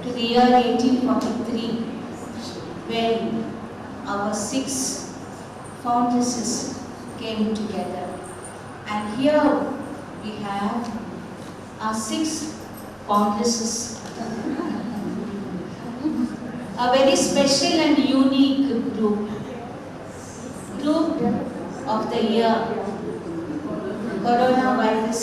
to the year 1843, when our 6 foundresses came together. And here we have our 6 foundresses. A very special and unique group of the year, coronavirus.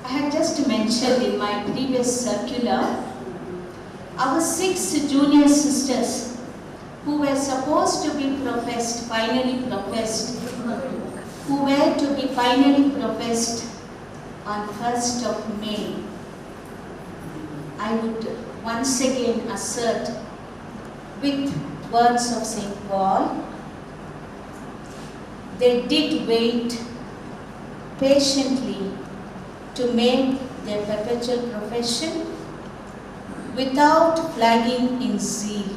I had just mentioned in my previous circular, our 6 junior sisters who were supposed to be finally professed, who were to be finally professed on 1st of May. I would once again assert with words of St. Paul, they did wait patiently to make their perpetual profession without flagging in zeal,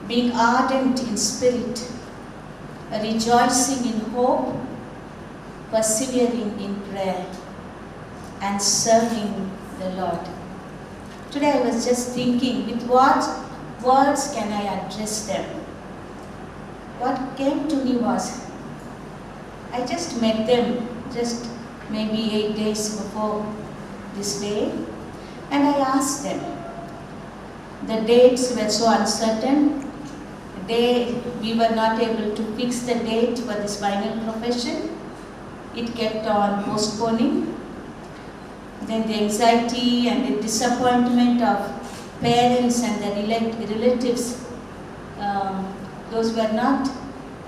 being ardent in spirit, rejoicing in hope, persevering in prayer, and serving the Lord. Today I was just thinking, with what words can I address them? What came to me was, I just met them just maybe 8 days before this day, and I asked them. The dates were so uncertain. We were not able to fix the date for this final profession. It kept on postponing. Then the anxiety and the disappointment of parents and the relatives, those were not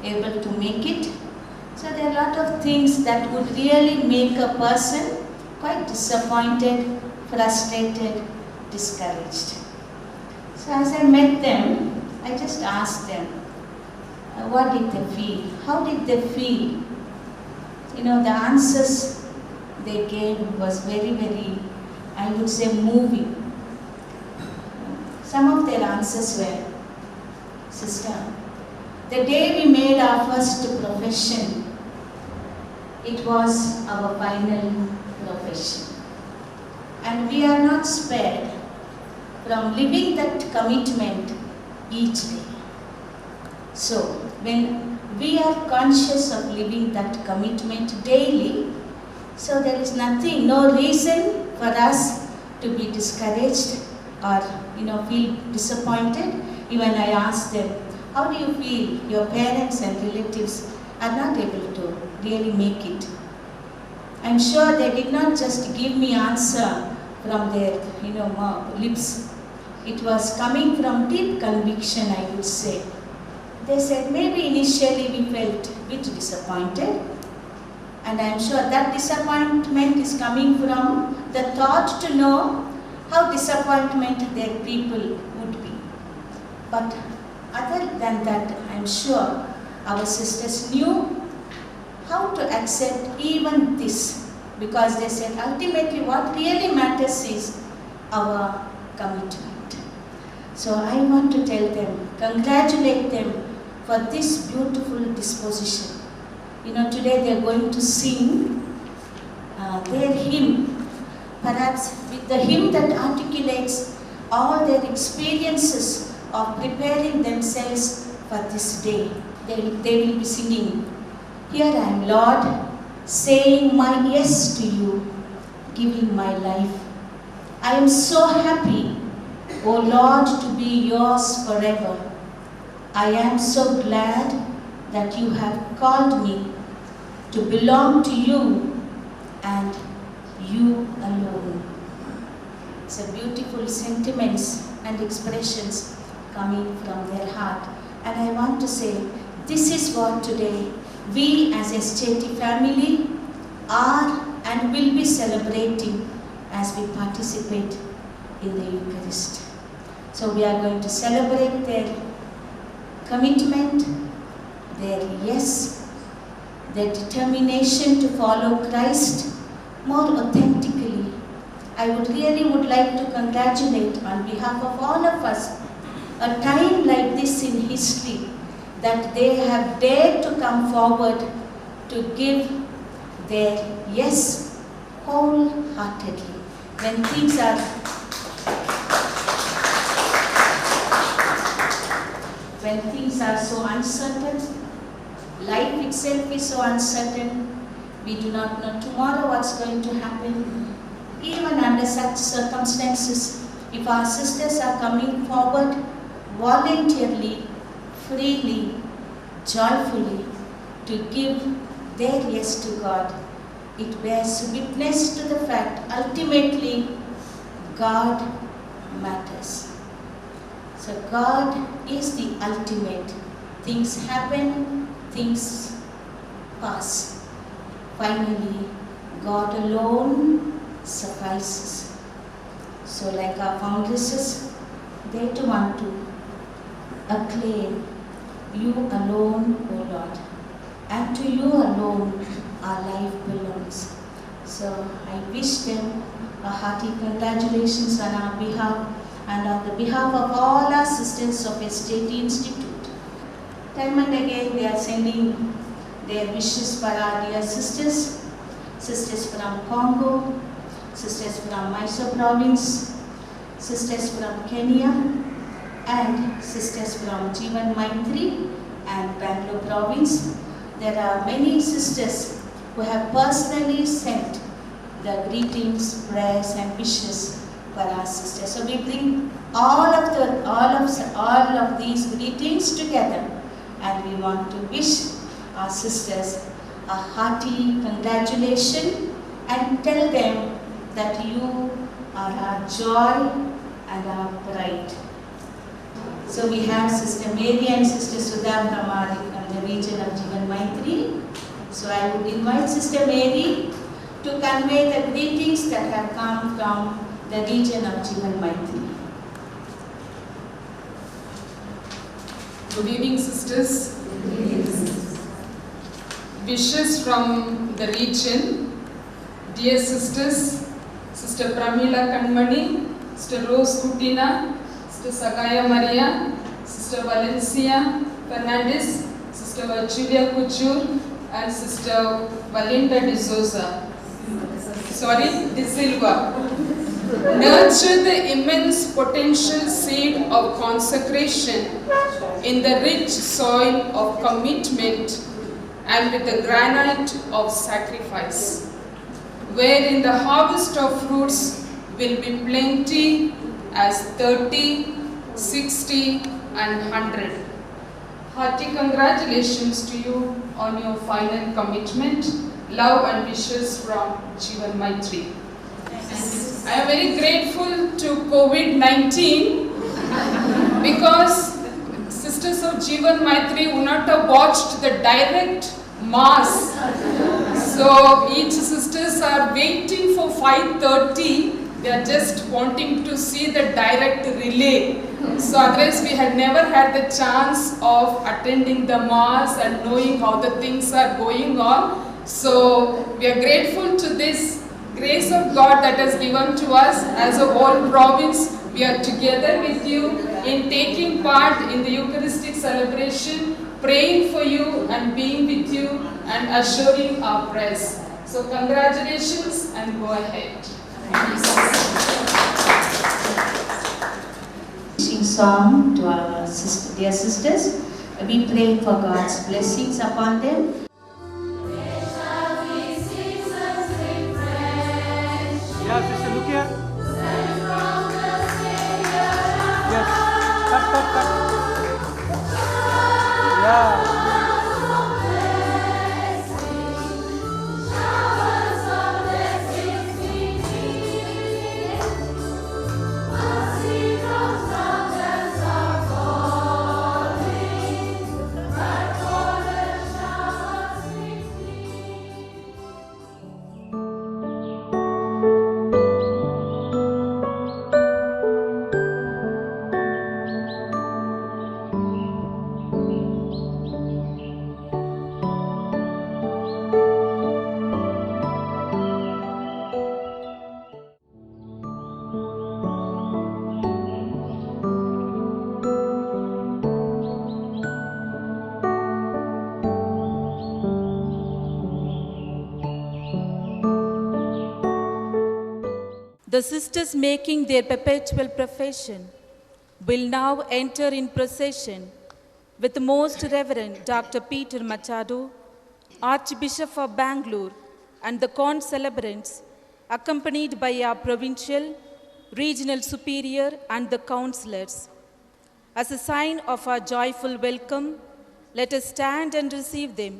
able to make it. So there are a lot of things that would really make a person quite disappointed, frustrated, discouraged. So as I met them, I just asked them, what did they feel? How did they feel? You know, the answers they gave was very, very, I would say, moving. Some of their answers were, Sister, the day we made our first profession, it was our final profession. And we are not spared from living that commitment each day. So, when we are conscious of living that commitment daily, so there is no reason for us to be discouraged or feel disappointed. Even I asked them, how do you feel your parents and relatives are not able to really make it? I'm sure they did not just give me answer from their lips. It was coming from deep conviction, I would say. They said maybe initially we felt a bit disappointed, and I'm sure that disappointment is coming from the thought to know how disappointment their people would be. But other than that, I'm sure our sisters knew how to accept even this, because they said ultimately what really matters is our commitment. So I want to tell them, congratulate them for this beautiful disposition. Today they're going to sing their hymn, perhaps with the hymn that articulates all their experiences of preparing themselves for this day. They will be singing, Here I am, Lord, saying my yes to you, giving my life. I am so happy, O Lord, to be yours forever. I am so glad that you have called me to belong to you and you alone. It's a beautiful sentiments and expressions coming from their heart. And I want to say, this is what today we as a SJT family are and will be celebrating as we participate in the Eucharist. So we are going to celebrate their commitment, their yes, their determination to follow Christ more authentically. I would like to congratulate on behalf of all of us, a time like this in history, that they have dared to come forward to give their yes wholeheartedly. When things are so uncertain, life itself is so uncertain, we do not know tomorrow what's going to happen. Even under such circumstances, if our sisters are coming forward voluntarily, freely, joyfully to give their yes to God, it bears witness to the fact ultimately God matters. So God is the ultimate. Things happen, things pass. Finally, God alone suffices. So like our foundresses, they too want to acclaim, you alone, O Lord, and to you alone our life belongs. So I wish them a hearty congratulations on our behalf and on the behalf of all our sisters of Estate Institute. Time and again they are sending their wishes for our dear sisters, sisters from Congo, sisters from Mysore province, sisters from Kenya, and sisters from Jeevan Maitri and Bangalore province. There are many sisters who have personally sent the greetings, prayers and wishes for our sisters. So we bring all of these greetings together, and we want to wish our sisters a hearty congratulations and tell them that you are our joy and our pride. So we have Sister Mary and Sister Sudha from the region of Jeevan Maitri. So I would invite Sister Mary to convey the greetings that have come from the region of Jeevan Maitri. Good evening, sisters. Wishes from the region. Dear sisters, Sister Pramila Kanmani, Sister Rose Kutina, Sister Sagaya Maria, Sister Valencia Fernandez, Sister Julia Kuchur, and Sister Valinda De Silva. Nurture the immense potential seed of consecration in the rich soil of commitment and with the granite of sacrifice, wherein the harvest of fruits will be plenty as 30, 60 and 100. Hearty congratulations to you on your final commitment. Love and wishes from Jeevan Maitri. I am very grateful to COVID-19 because sisters of Jeevan Maitri would not have watched the direct mass. So each sisters are waiting for 5:30. They are just wanting to see the direct relay. So otherwise we had never had the chance of attending the mass and knowing how the things are going on. So we are grateful to this grace of God that has given to us as a whole province. We are together with you in taking part in the Eucharistic celebration, praying for you and being with you and assuring our prayers. So congratulations and go ahead. Song to our dear sisters. We pray for God's blessings upon them. Yeah, sister, look here. Yes. Cut. Yeah. The sisters making their perpetual profession will now enter in procession with Most Reverend Dr. Peter Machado, Archbishop of Bangalore, and the concelebrants, accompanied by our provincial, regional superior and the councillors. As a sign of our joyful welcome, let us stand and receive them.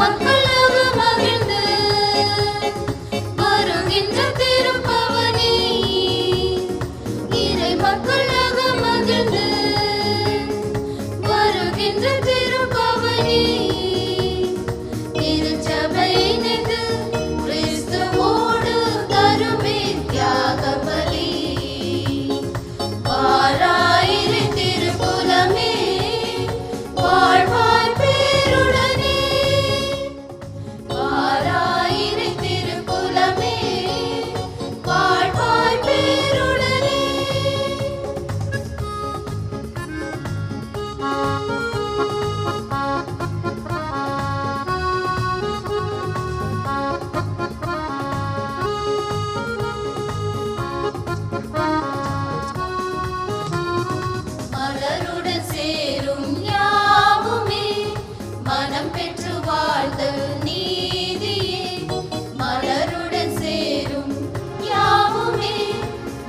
மக்களாக மகிழ்ந்து வருகின்ற திருப்பவனி, இறை மக்களாக மகிழ்ந்து வருகின்ற திருப்பவனி, திருச்சபை இணைந்து கிறிஸ்துவோடு தருமே தியாக பலி. வாராயிரை திருக்குலமே வாழ்வாய் பேருடனே, வாராயிரை திருக்குலமே வாழ்வாய் பேருடனே. மலருடன் சேரும் யாவுமே மனம் பெற்று வாழ்தல் நீதியே. மலருடன் சேரும் யாவுமே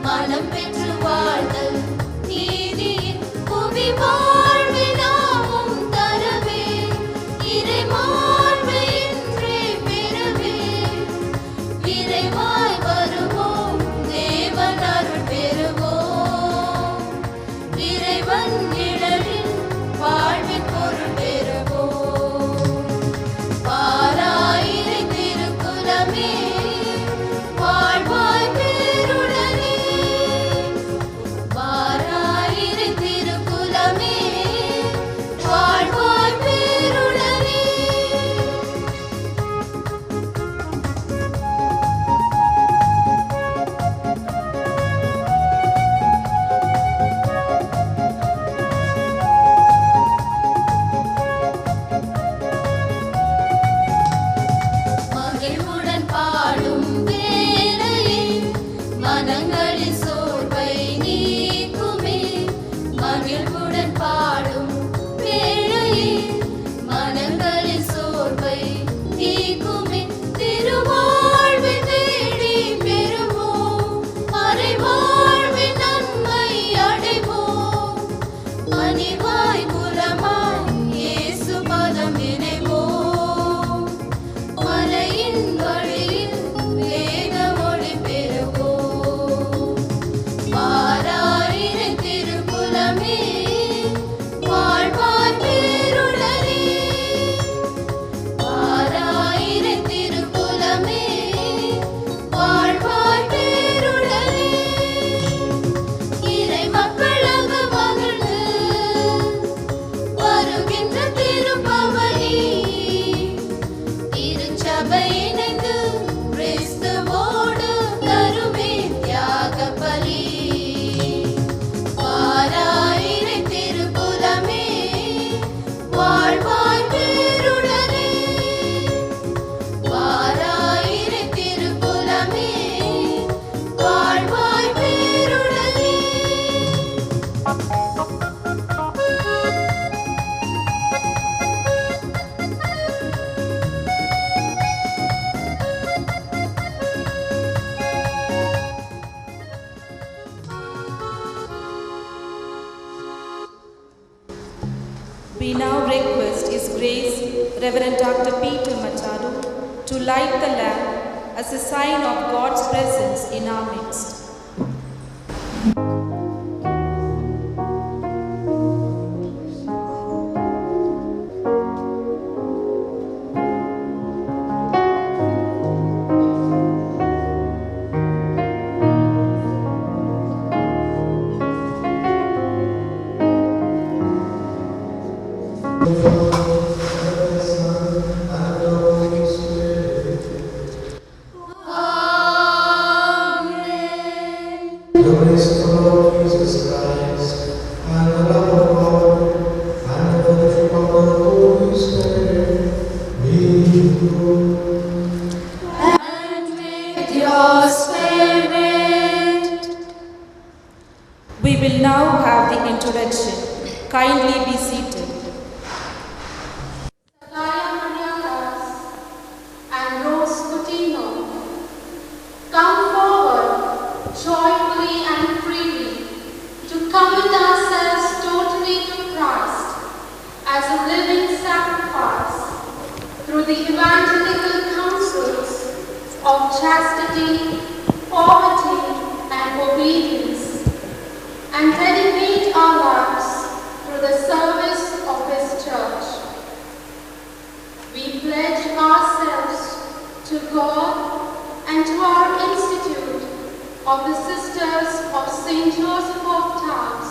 மனம் பெற்று வாழ்தல் நீதியே. புவி வாழ்வை நாமும் தரவே, இறை மாண்பை இன்றே பெறவே, விரைவாய் வருவோம் தேவன் அருள் பெறுவோம். இறைவன் நிழலில் வாழ்வின் பொருள் பெறுவோம். வாராயிரை திருக்குலமே வாழ்வாய் பேருடனே, வாராயிரை திருக்குலமே வாழ்வாய் பேருடனே. மகிழ்வுடன் பாடும் வேளையில் மனங்களின் சோர்வை நீக்குமே. மகிழ்வுடன் பாடும் வேளையில் மனங்களின் சோர்வை நீக்குமே. திருவாழ்வை தேடி பெறுவோம், மறைவாழ்வின் நன்மை அடைவோம். பணிவாய் குலமாய் இயேசு பதம் இணைவோம். மலையின் வழியில் வேக ஒளி பெறுவோம். வாராயிரை திருக்குலமே வாழ்வாய் பேருடனே, வாராயிரை திருக்குலமே வாழ்வாய் பேருடனே. இறை மக்களாக மகிழ்ந்து வருகின்ற திருப்பவனி, திருச்சபை இணைந்து கிறிஸ்துவோடு தருமே தியாக பலி. வாராயிரை திருக்குலமே வாழ்வாய் பேருடனே, வாராயிரை திருக்குலமே வாழ்வாய் பேருடனே. We now request His Grace, Reverend Dr. Peter Machado, to light the lamp as a sign of God's presence in our midst. Amen. introduction. Kindly be seated. Sakaya Marianas and Rose Coutinho, come forward joyfully and freely to commit ourselves totally to Christ as a living sacrifice through the evangelical counsels of chastity, poverty, and obedience, and dedicate our lives through the service of His Church. We pledge ourselves to God and to our Institute of the Sisters of St. Joseph of Towns,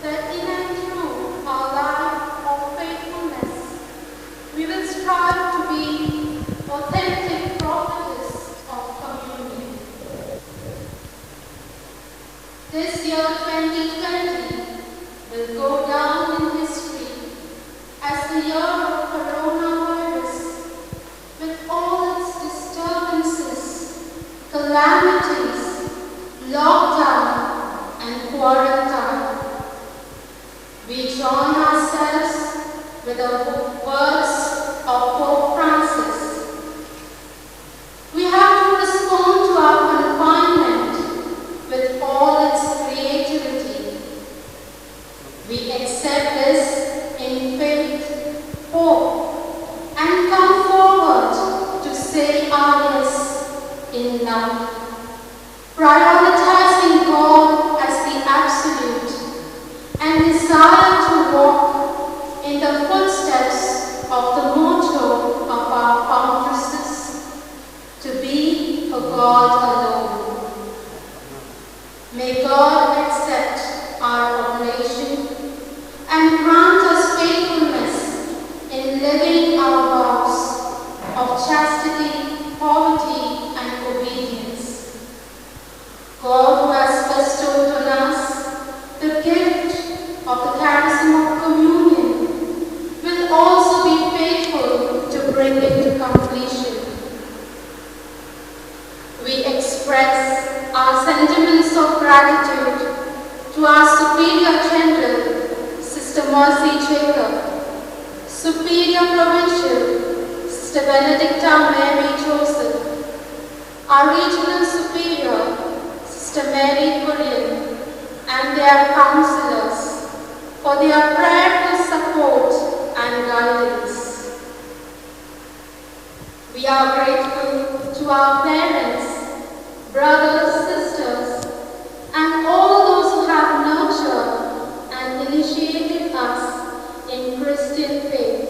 that in and through our life of faithfulness, we will strive to be authentic prophetess of communion. This year 2020 will go down in history as the year of coronavirus, with all its disturbances, calamities, lockdown, and quarantine. We join ourselves with the words of Pope Francis. We have to respond to our confinement with all its creativity. We accept this in faith, hope, and come forward to say our yes in love, prioritizing God as the absolute and desire to walk in the footsteps of the motto of our foundresses, to be for God alone. May God accept our oblation and grant us faithfulness in living our vows of chastity, poverty, and obedience. God, who has bestowed on us the gift of the charism of communion, will also be faithful to bring it to completion. We express our sentiments of gratitude to our Superior General, Sister Mercy Jacob, Superior Provincial, Sister Benedicta Mary Joseph, our Regional Superior, Sister Mary Kurian, and their counselors for their prayerful support and guidance. We are grateful to our parents, brothers, sisters, and all those who have nurtured and initiated us in Christian faith.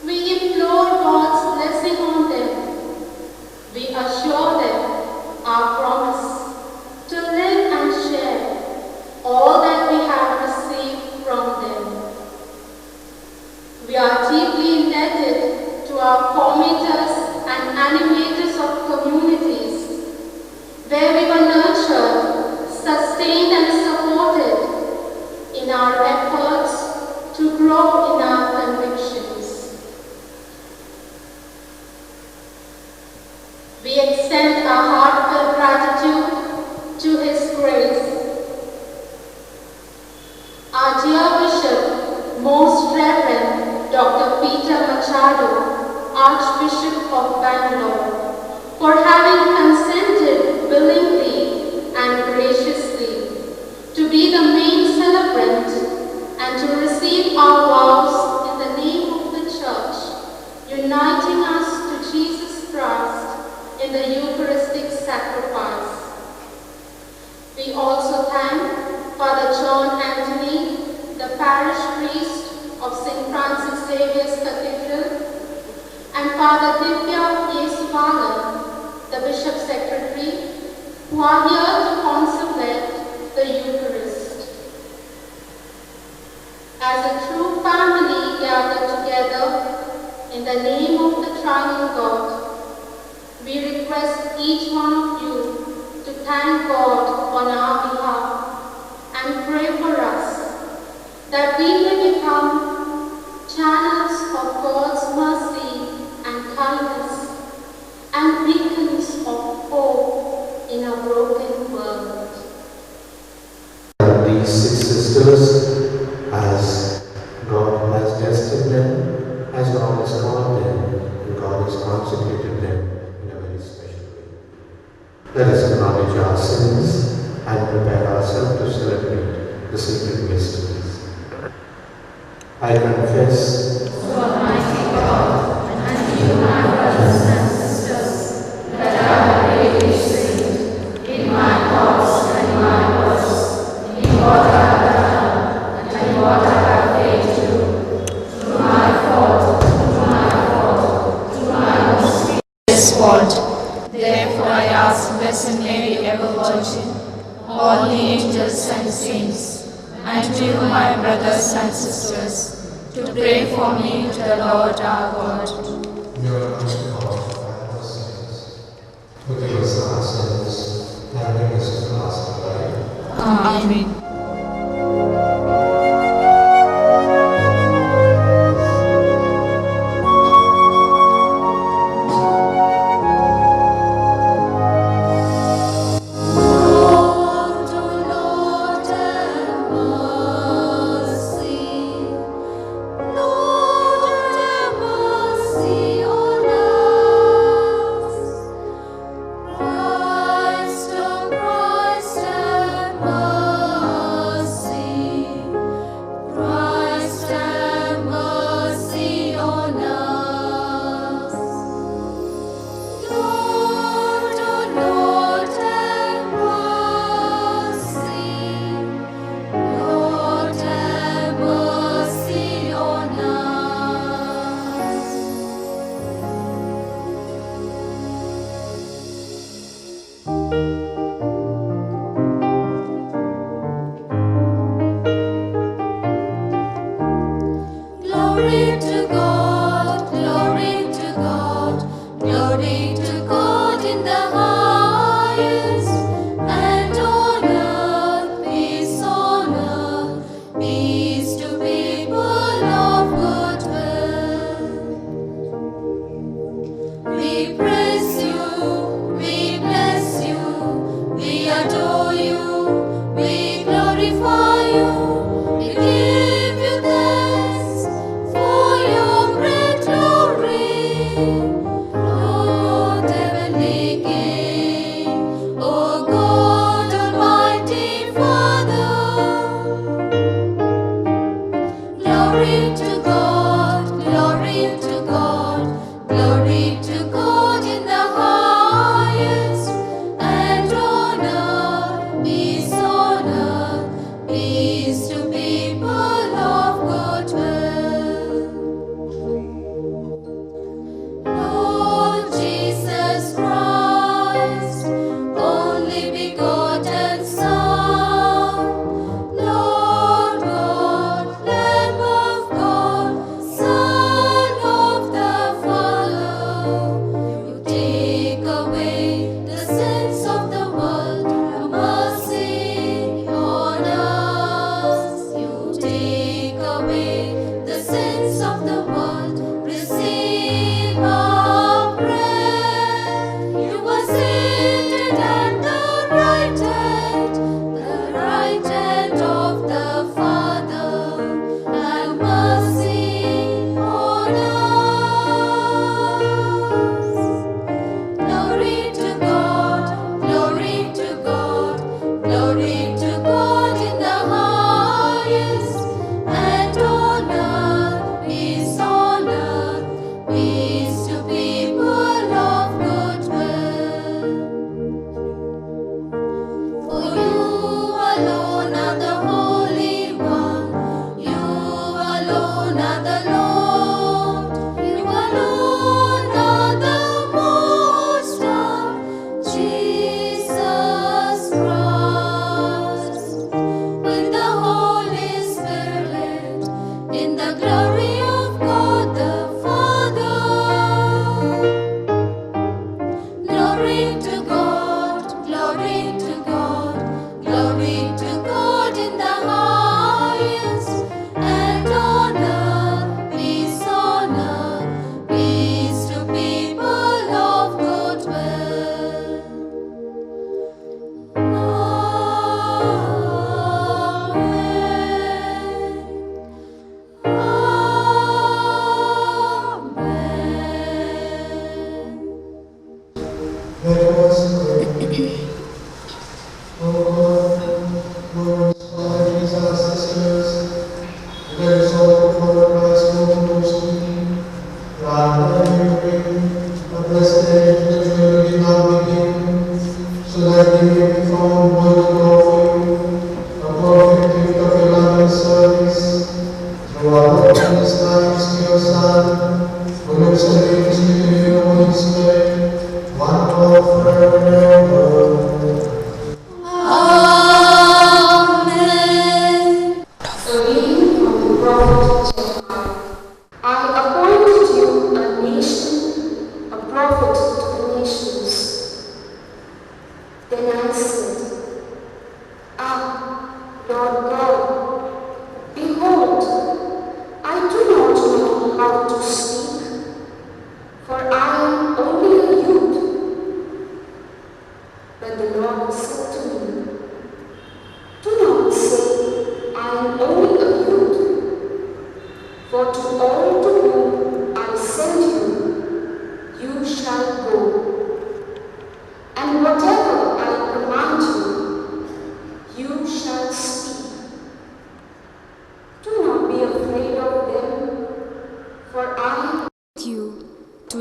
We implore God's blessing on them. We assure them our promise to live and share all that we have received from them. We are deeply indebted to our formators and animators of communities, where we were nurtured, sustained, and supported in our efforts to grow in our convictions. We extend our heartfelt gratitude to His grace. Our dear Bishop, Most Reverend Dr. Peter Machado, Archbishop of Bangalore, for having consented willingly and graciously to be the main celebrant and to receive our vows in the name of the Church, uniting us to Jesus Christ in the Eucharistic sacrifice. We also thank Father John Anthony, the parish priest of St. Francis Xavier's Cathedral, and Father Divya Yesubalan, the Bishop Secretary, who are here to contemplate the Eucharist. As a true family gathered together in the name of the Triune God, we request each one of you to thank God on our behalf and pray for us, that we may become channels of God's mercy and kindness and beacons of hope in a broken world. These six sisters consecrated them in a very special way. Let us acknowledge our sins and prepare ourselves to celebrate the sacred mysteries. I confess, Almighty God, and you, my brothers and sisters, that I have greatly sinned in my thoughts and in my words, in what I have done and in what I have failed to do, through my fault, through my most grievous fault. Therefore I ask Blessed Mary, ever Virgin, all the angels and saints, and you, my brothers and sisters, to pray for me to the Lord our God. your mighty God, and our sins, forgive us our sins, and bring us to the last of life. Amen. Lord have mercy.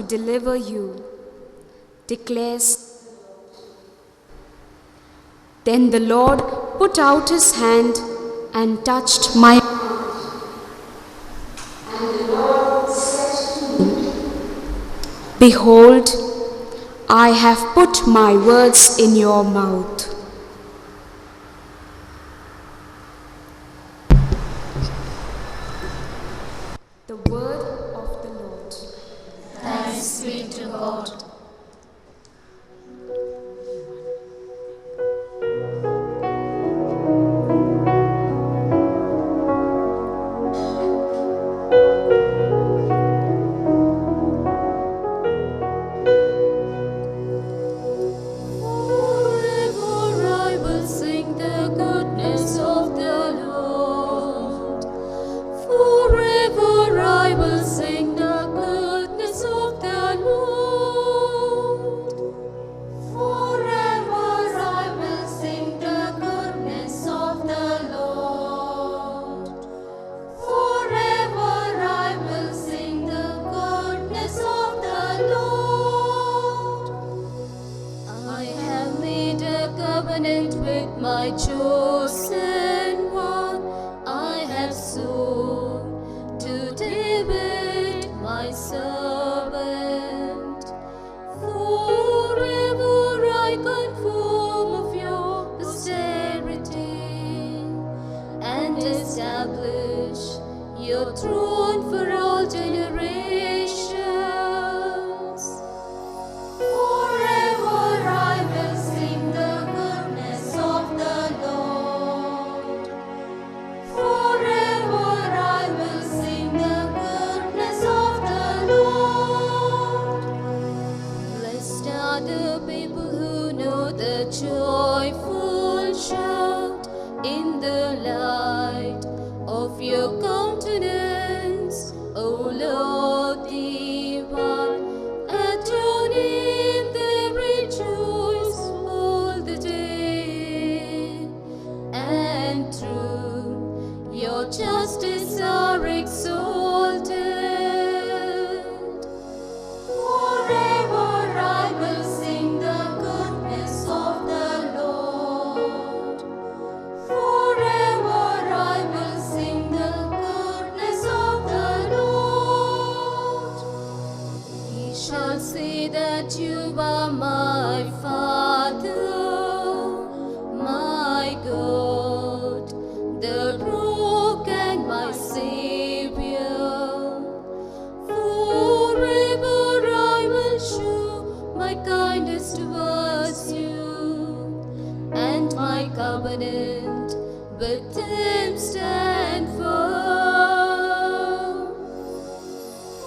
Deliver you, declares. Then the Lord put out his hand and touched my heart. And the Lord said to me, Behold, I have put my words in your mouth. The word of the Lord. Thanks be to God.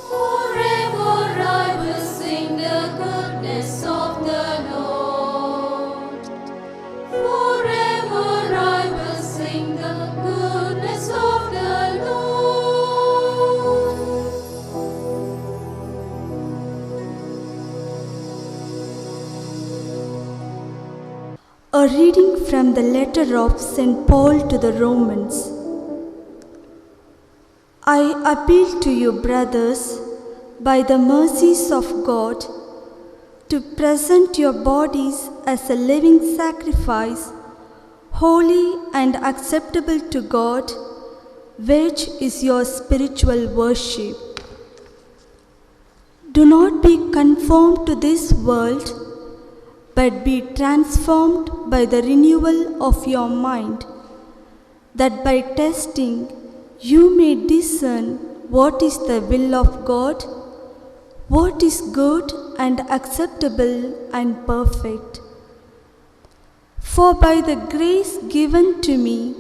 Forever I will sing the goodness of the Lord. A reading from the letter of St. Paul to the Romans. I appeal to you, brothers, by the mercies of God, to present your bodies as a living sacrifice, holy and acceptable to God, which is your spiritual worship. Do not be conformed to this world, but be transformed by the renewal of your mind, that by testing you may discern what is the will of God, what is good and acceptable and perfect. For by the grace given to me,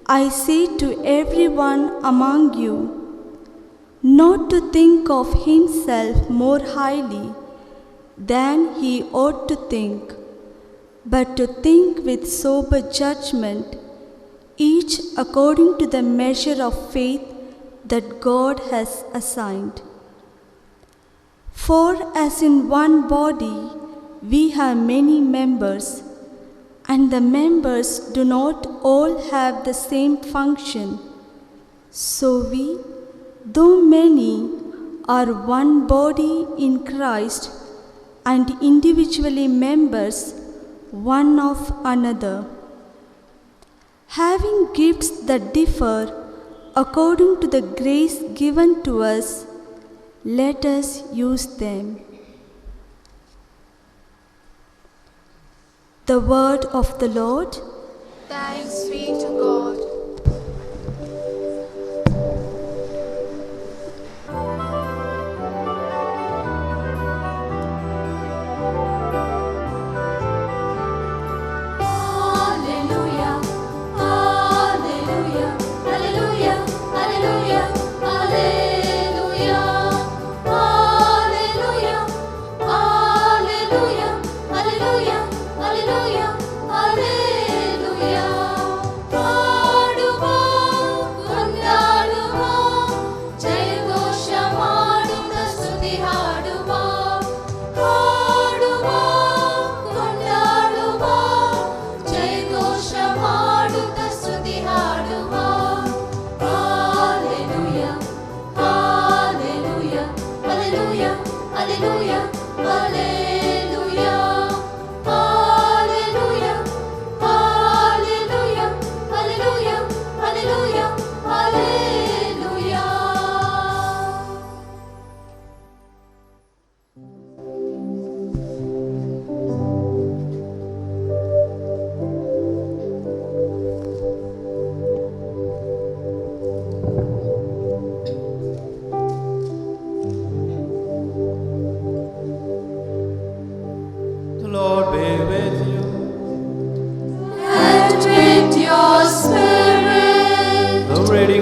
I say to everyone among you, not to think of himself more highly than he ought to think, but to think with sober judgment, each according to the measure of faith that God has assigned. For as in one body we have many members, and the members do not all have the same function, so we, though many, are one body in Christ, and individually members one of another. Having gifts that differ according to the grace given to us, let us use them. The word of the Lord. Thanks be to God.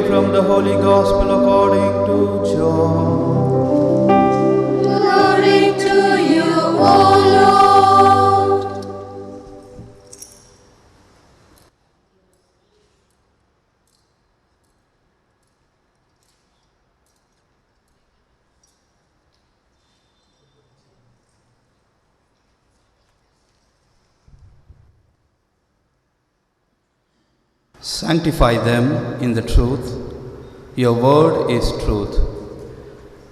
From the Holy Gospel according to John. Glory to you, O Lord. Sanctify them in the truth. Your word is truth.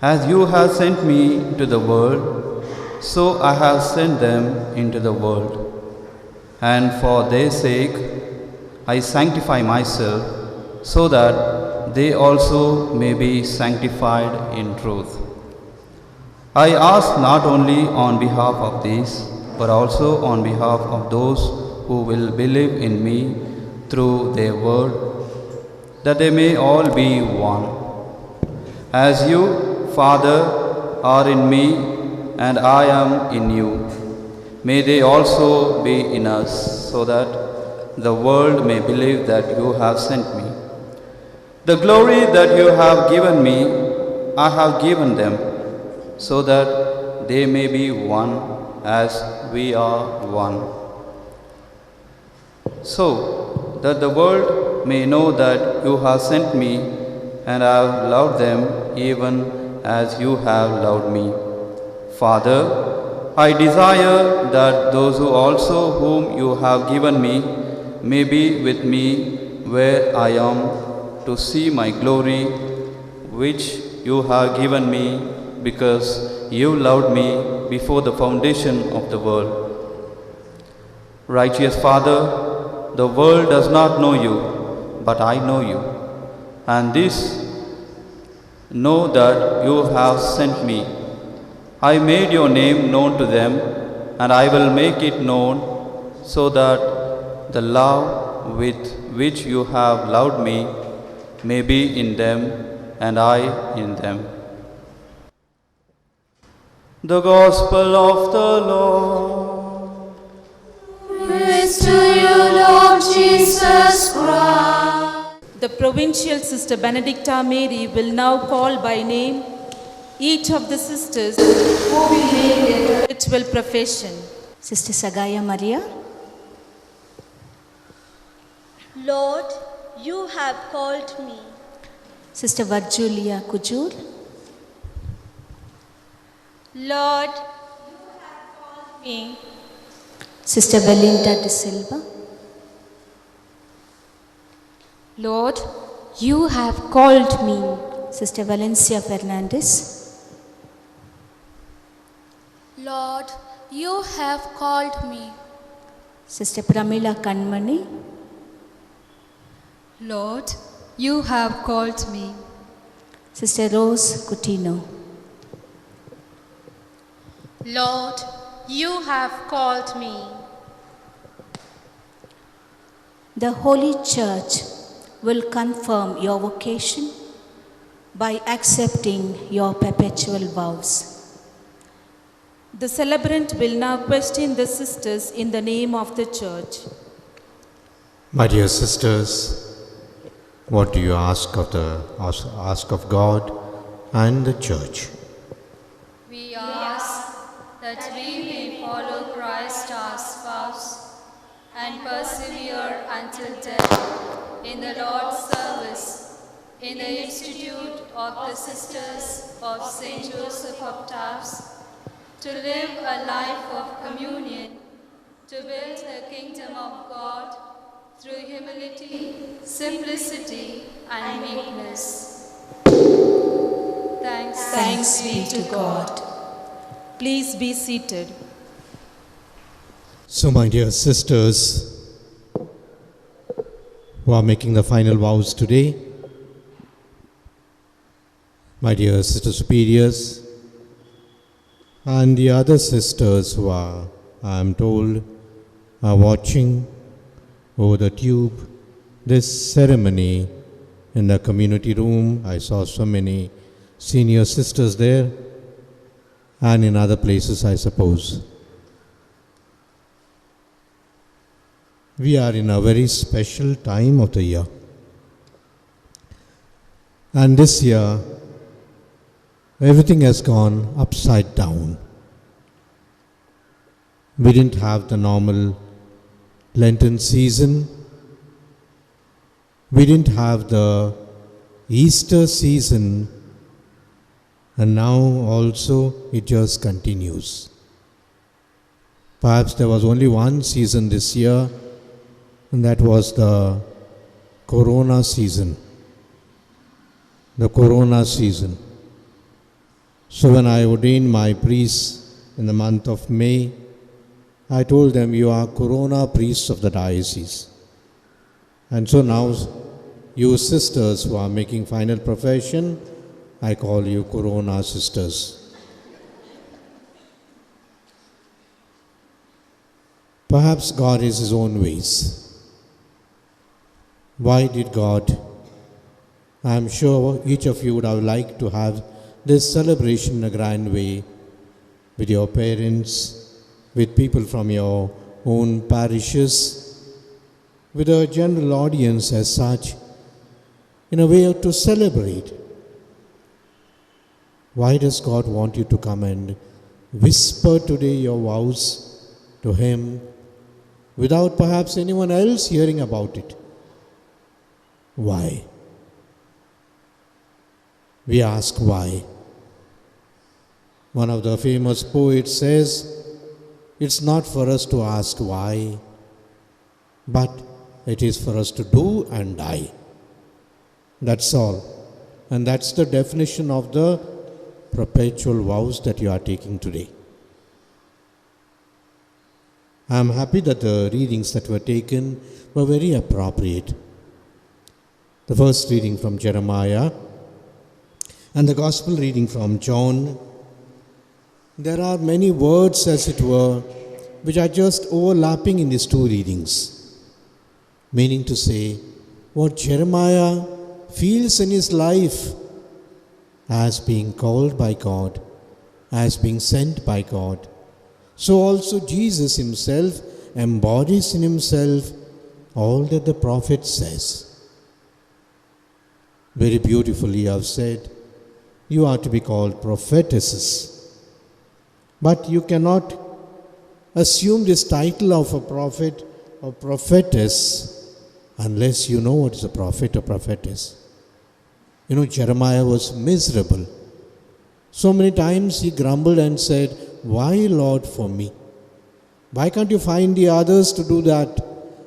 As you have sent me to the world, so I have sent them into the world. And for their sake I sanctify myself, so that they also may be sanctified in truth. I ask not only on behalf of these, but also on behalf of those who will believe in me through their word, that they may all be one. As you, Father, are in me and I am in you, may they also be in us, so that the world may believe that you have sent me. The glory that you have given me, I have given them, so that they may be one as we are one. So that the world may know that you have sent me and I have loved them even as you have loved me. Father, I desire that those who also whom you have given me may be with me where I am, to see my glory, which you have given me, because you loved me before the foundation of the world. Righteous Father, the world does not know you, but I know you, and this know that you have sent me. I made your name known to them, and I will make it known, so that the love with which you have loved me may be in them, and I in them. The Gospel of the Lord. Praise to you, Lord Jesus Christ. The Provincial Sister Benedicta Mary will now call by name each of the sisters who will make their spiritual profession. Sister Sagaya Maria. Lord, you have called me. Sister Varjulia Kujur. Lord, you have called me. Sister Belinda de Silva. Lord, you have called me. Sister Valencia Fernandez. Lord, you have called me. Sister Pramila Kanmani. Lord, you have called me. Sister Rose Coutinho. Lord, you have called me. The Holy Church will confirm your vocation by accepting your perpetual vows. The celebrant will now question the sisters in the name of the Church. My dear sisters, what do you ask of God and the Church? We ask that we may follow Christ our spouse and persevere until death in the Lord's service, in the Institute of the Sisters of St. Joseph of Taos, to live a life of communion, to build the kingdom of God through humility, simplicity, and meekness. Thanks be to God. Please be seated. So, my dear sisters who are making the final vows today, my dear sister superiors, and the other sisters who are, I am told, are watching over the tube this ceremony in the community room. I saw so many senior sisters there, and in other places, I suppose. We are in a very special time of the year. And this year, everything has gone upside down. We didn't have the normal Lenten season. We didn't have the Easter season. And now also it just continues. Perhaps there was only one season this year, and that was the Corona season. The Corona season. So when I ordained my priests in the month of May, I told them, you are Corona priests of the diocese. And so now, you sisters who are making final profession, I call you Corona sisters. Perhaps God is His own ways. Why did God? I am sure each of you would have liked to have this celebration in a grand way with your parents, with people from your own parishes, with a general audience as such, in a way to celebrate. Why does God want you to come and whisper today your vows to Him without perhaps anyone else hearing about it? Why? We ask why. One of the famous poets says, It's not for us to ask why, but it is for us to do and die. That's all. And that's the definition of the perpetual vows that you are taking today. I am happy that the readings that were taken were very appropriate. The first reading from Jeremiah and the Gospel reading from John. There are many words, as it were, which are just overlapping in these two readings. Meaning to say, what Jeremiah feels in his life as being called by God, as being sent by God, so also Jesus himself embodies in himself all that the prophet says. Very beautifully you have said, you are to be called prophetesses. But you cannot assume this title of a prophet or prophetess unless you know what is a prophet or prophetess. You know, Jeremiah was miserable. So many times he grumbled and said, "Why, Lord, for me? Why can't you find the others to do that?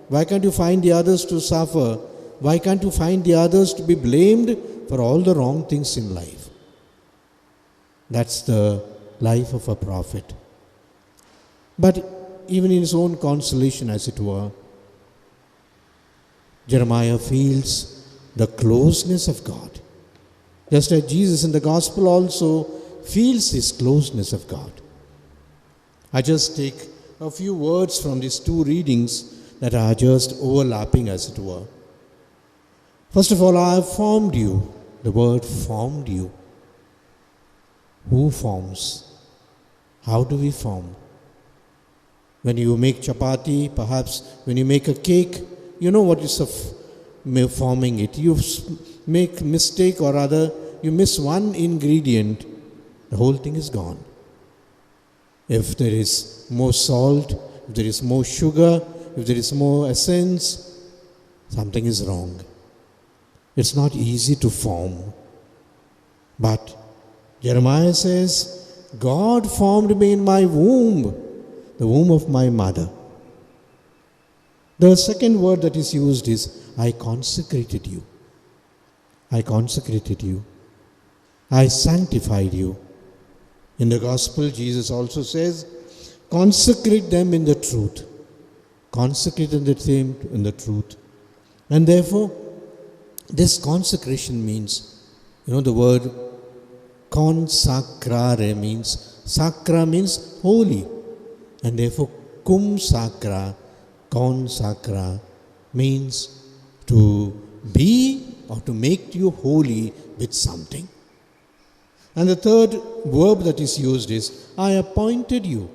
Why can't you find the others to suffer? Why can't you find the others to be blamed for all the wrong things in life?" That's the life of a prophet. But even in his own consolation, as it were, Jeremiah feels the closeness of God. Just as Jesus in the gospel also feels his closeness of God. I just take a few words from these two readings that are just overlapping, as it were. First of all, I have formed you. The word formed you. Who forms? How do we form? When you make chapati, perhaps when you make a cake, you know what is forming it. You make mistake or other, you miss one ingredient, the whole thing is gone. If there is more salt, if there is more sugar, if there is more essence, something is wrong. It's not easy to form. But Jeremiah says, God formed me in my womb, the womb of my mother. The second word that is used is, I consecrated you. I consecrated you. I sanctified you. In the gospel, Jesus also says, consecrate them in the truth. Consecrate them in the truth. And therefore, this consecration means, the word consacrare means, sacra means holy. And therefore, cum sacra, consacra means to be or to make you holy with something. And the third verb that is used is, I appointed you.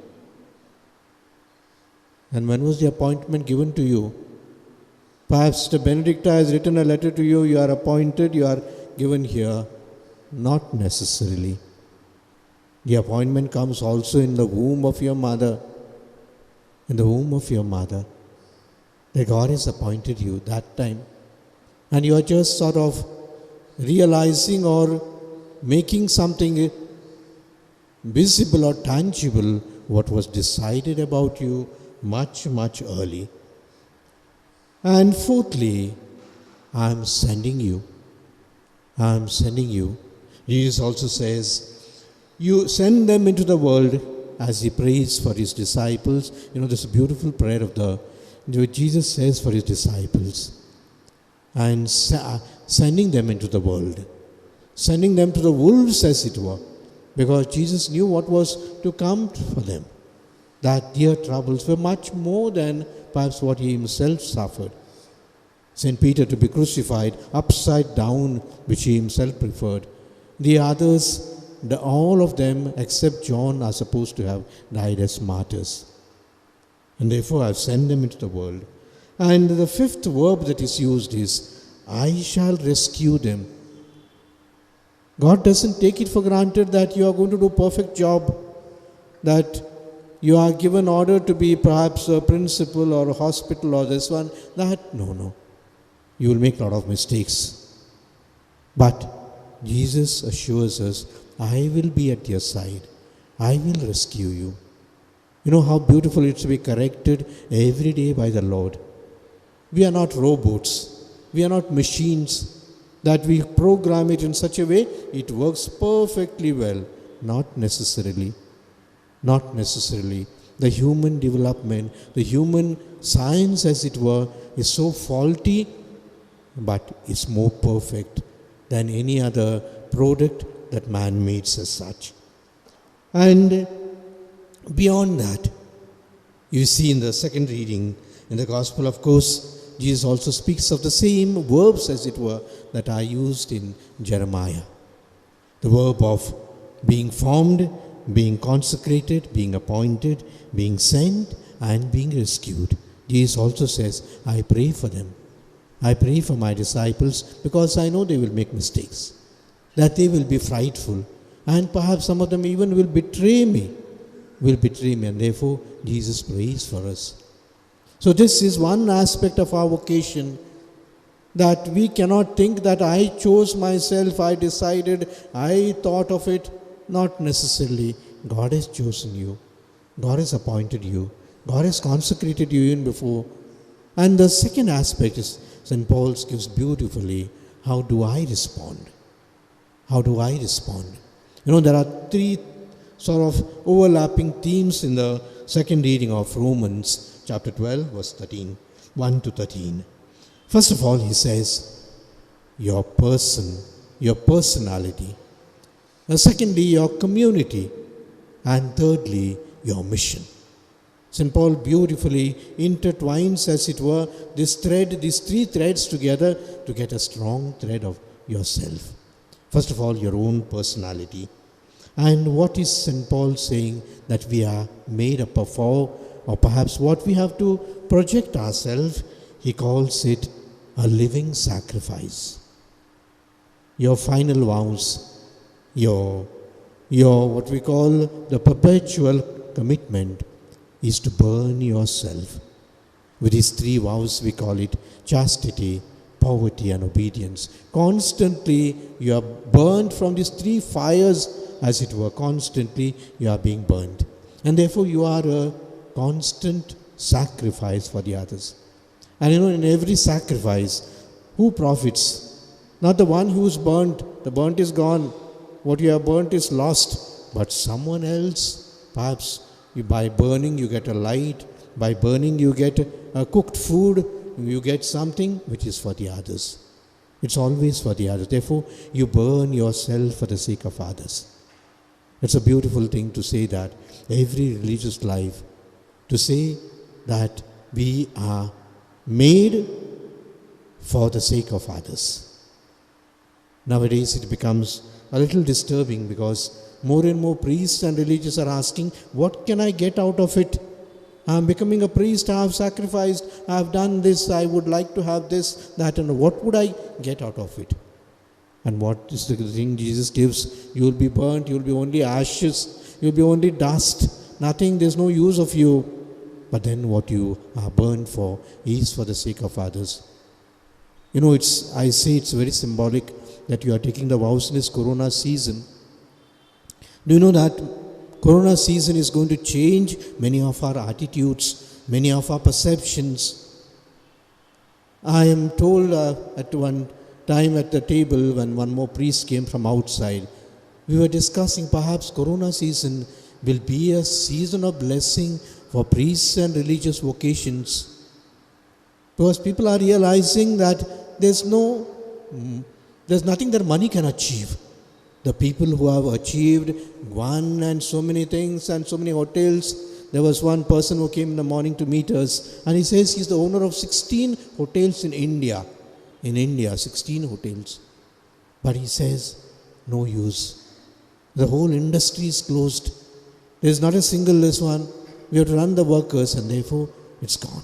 And when was the appointment given to you? Perhaps the Benedicta has written a letter to you, you are appointed, you are given here. Not necessarily. The appointment comes also in the womb of your mother. In the womb of your mother. That God has appointed you that time. And you are just sort of realizing or making something visible or tangible what was decided about you much, much early. And fourthly, I am sending you. I am sending you. Jesus also says, you send them into the world as he prays for his disciples. This beautiful prayer of what Jesus says for his disciples. And sending them into the world. Sending them to the wolves, as it were. Because Jesus knew what was to come for them. That their troubles were much more than perhaps what he himself suffered. St. Peter to be crucified upside down, which he himself preferred. The others, all of them except John are supposed to have died as martyrs. And therefore I have sent them into the world. And the fifth verb that is used is, I shall rescue them. God doesn't take it for granted that you are going to do a perfect job, that you are given order to be perhaps a principal or a hospital or this one, that, no. You will make a lot of mistakes. But Jesus assures us, I will be at your side. I will rescue you. You know how beautiful it is to be corrected every day by the Lord. We are not robots. We are not machines that we program it in such a way it works perfectly well. Not necessarily. Not necessarily. The human development, the human science as it were, is so faulty, but it's more perfect than any other product that man makes as such. And beyond that, you see in the second reading in the Gospel, of course, Jesus also speaks of the same verbs as it were that are used in Jeremiah. The verb of being formed, being consecrated, being appointed, being sent, and being rescued. Jesus also says, I pray for them. I pray for my disciples because I know they will make mistakes, that they will be frightful, and perhaps some of them even will betray me, and therefore Jesus prays for us. So this is one aspect of our vocation, that we cannot think that I chose myself, I decided, I thought of it. Not necessarily. God has chosen you. God has appointed you. God has consecrated you even before. And the second aspect is St. Paul gives beautifully, how do I respond? How do I respond? You know, there are three sort of overlapping themes in the second reading of Romans chapter 12, verse 13, 1 to 13. First of all, he says, your person, your personality. And secondly, your community. And thirdly, your mission. St. Paul beautifully intertwines, as it were, these three threads together to get a strong thread of yourself. First of all, your own personality. And what is St. Paul saying that we are made up of, or perhaps what we have to project ourselves? He calls it a living sacrifice. Your final vows, your what we call the perpetual commitment is to burn yourself. With these three vows, we call it chastity, poverty, and obedience. Constantly you are burned from these three fires, as it were. Constantly you are being burned. And therefore you are a constant sacrifice for the others. And you know, in every sacrifice, who profits? Not the one who is burnt. The burnt is gone. What you have burnt is lost. But someone else, perhaps by burning you get a light. By burning you get a cooked food. You get something which is for the others. It's always for the others. Therefore, you burn yourself for the sake of others. It's a beautiful thing to say that. Every religious life, to say that we are made for the sake of others. Nowadays it becomes a little disturbing because more and more priests and religious are asking, what can I get out of it? I am becoming a priest, I have sacrificed, I have done this, I would like to have this, that, and what would I get out of it? And what is the thing Jesus gives? You will be burnt, you will be only ashes, you will be only dust, nothing, there is no use of you. But then what you are burned for is for the sake of others. You know, I say it's very symbolic that you are taking the vows in this Corona season. Do you know that Corona season is going to change many of our attitudes, many of our perceptions? I am told at one time at the table when one more priest came from outside, we were discussing perhaps Corona season will be a season of blessing for priests and religious vocations. Because people are realizing that there's nothing that money can achieve. The people who have achieved one and so many things and so many hotels. There was one person who came in the morning to meet us, and he says he's the owner of 16 hotels in India. In India, 16 hotels. But he says, no use. The whole industry is closed. There's not a single less one. We have to run the workers, and therefore it's gone.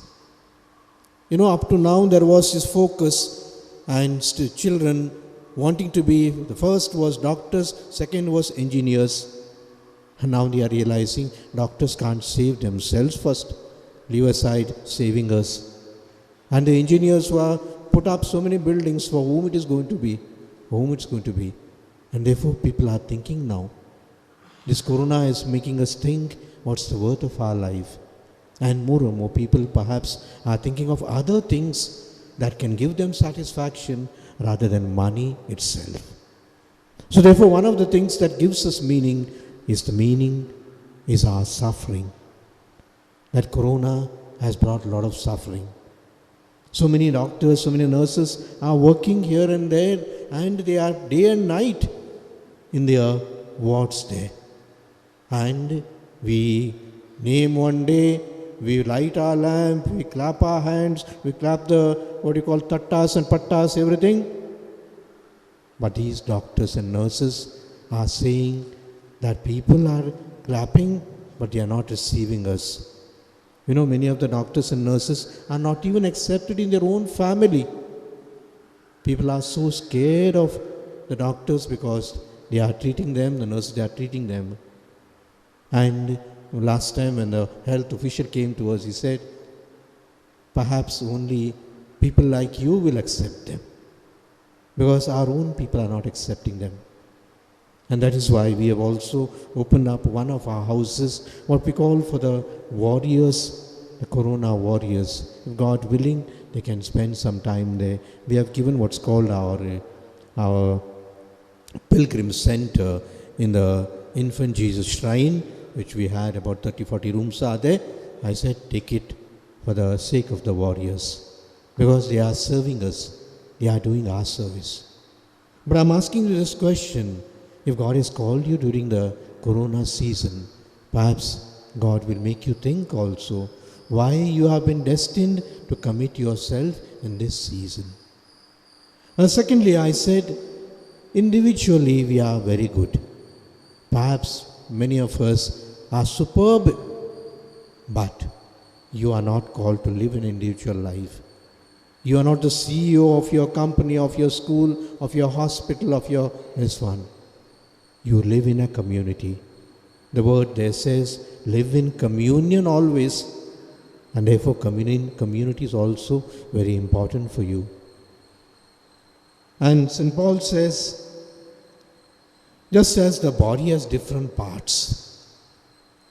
You know, up to now there was this focus and children wanting to be, the first was doctors, second was engineers. And now they are realizing doctors can't save themselves first. Leave aside saving us. And the engineers were put up so many buildings for whom it is going to be. And therefore people are thinking now, This corona is making us think, what's the worth of our life? And more people perhaps are thinking of other things that can give them satisfaction rather than money itself. So therefore, one of the things that gives us meaning is our suffering. That corona has brought a lot of suffering. So many doctors, so many nurses are working here and there, and they are day and night in their wards there. And we name one day, we light our lamp, we clap our hands, we clap the, tattas and pattas, everything. But these doctors and nurses are saying that people are clapping, but they are not receiving us. You know, many of the doctors and nurses are not even accepted in their own family. People are so scared of the doctors because they are treating them, the nurses, they are treating them. And last time when the health official came to us, he said, perhaps only people like you will accept them, because our own people are not accepting them. And that is why we have also opened up one of our houses, what we call for the warriors, the corona warriors. If God willing, they can spend some time there. We have given what's called our pilgrim center in the Infant Jesus Shrine, which we had about 30-40 rooms are there. I said, take it for the sake of the warriors, because they are serving us. They are doing our service. But I'm asking you this question. If God has called you during the corona season, perhaps God will make you think also why you have been destined to commit yourself in this season. And secondly, I said, individually we are very good. Perhaps many of us are superb, but you are not called to live an individual life. You are not the CEO of your company, of your school, of your hospital, of your this one. You live in a community. The word there says, live in communion always. And therefore, community is also very important for you. And St. Paul says, just as the body has different parts,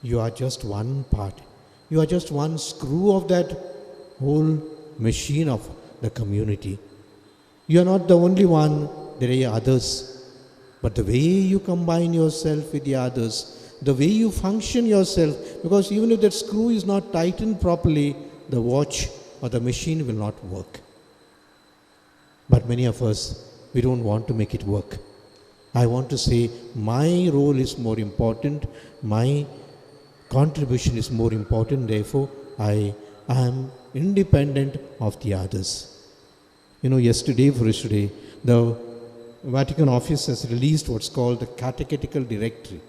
you are just one part. You are just one screw of that whole machine of the community. You are not the only one, there are others. But the way you combine yourself with the others, the way you function yourself, because even if that screw is not tightened properly, the watch or the machine will not work. But many of us, we don't want to make it work. I want to say, my role is more important, my contribution is more important, therefore I am independent of the others. You know, yesterday, the Vatican office has released what's called the Catechetical Directory.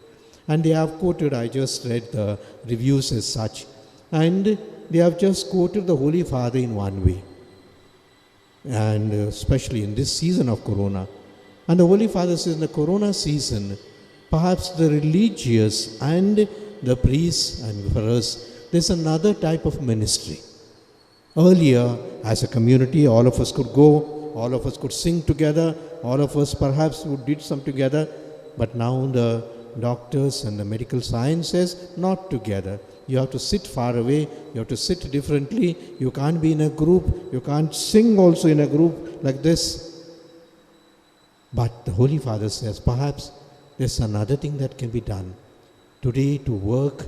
And they have quoted, I just read the reviews as such, and they have just quoted the Holy Father in one way. And especially in this season of Corona. And the Holy Father says in the Corona season, perhaps the religious and the priests, and for us, there's another type of ministry. Earlier, as a community, all of us could go, all of us could sing together, all of us perhaps did some together, but now the doctors and the medical science says not together. You have to sit far away, you have to sit differently, you can't be in a group, you can't sing also in a group like this. But the Holy Father says perhaps there's another thing that can be done. Today to work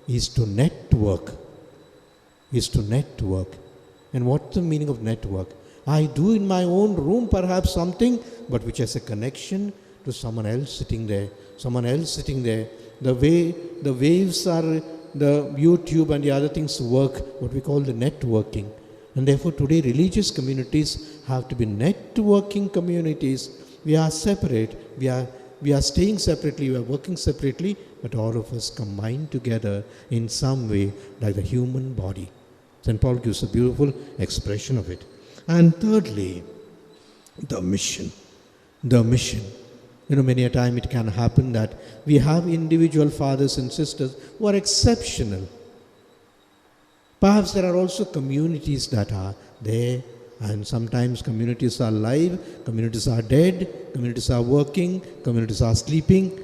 is to network. And what's the meaning of network? I do in my own room perhaps something, but which has a connection to someone else sitting there. The way the waves are, the YouTube and the other things work, what we call the networking. And therefore today religious communities have to be networking communities. We are separate, we are staying separately, we are working separately, but all of us combine together in some way like the human body. St. Paul gives a beautiful expression of it. And thirdly, the mission. You know, many a time it can happen that we have individual fathers and sisters who are exceptional. Perhaps there are also communities that are there, and sometimes communities are alive, communities are dead, communities are working, communities are sleeping.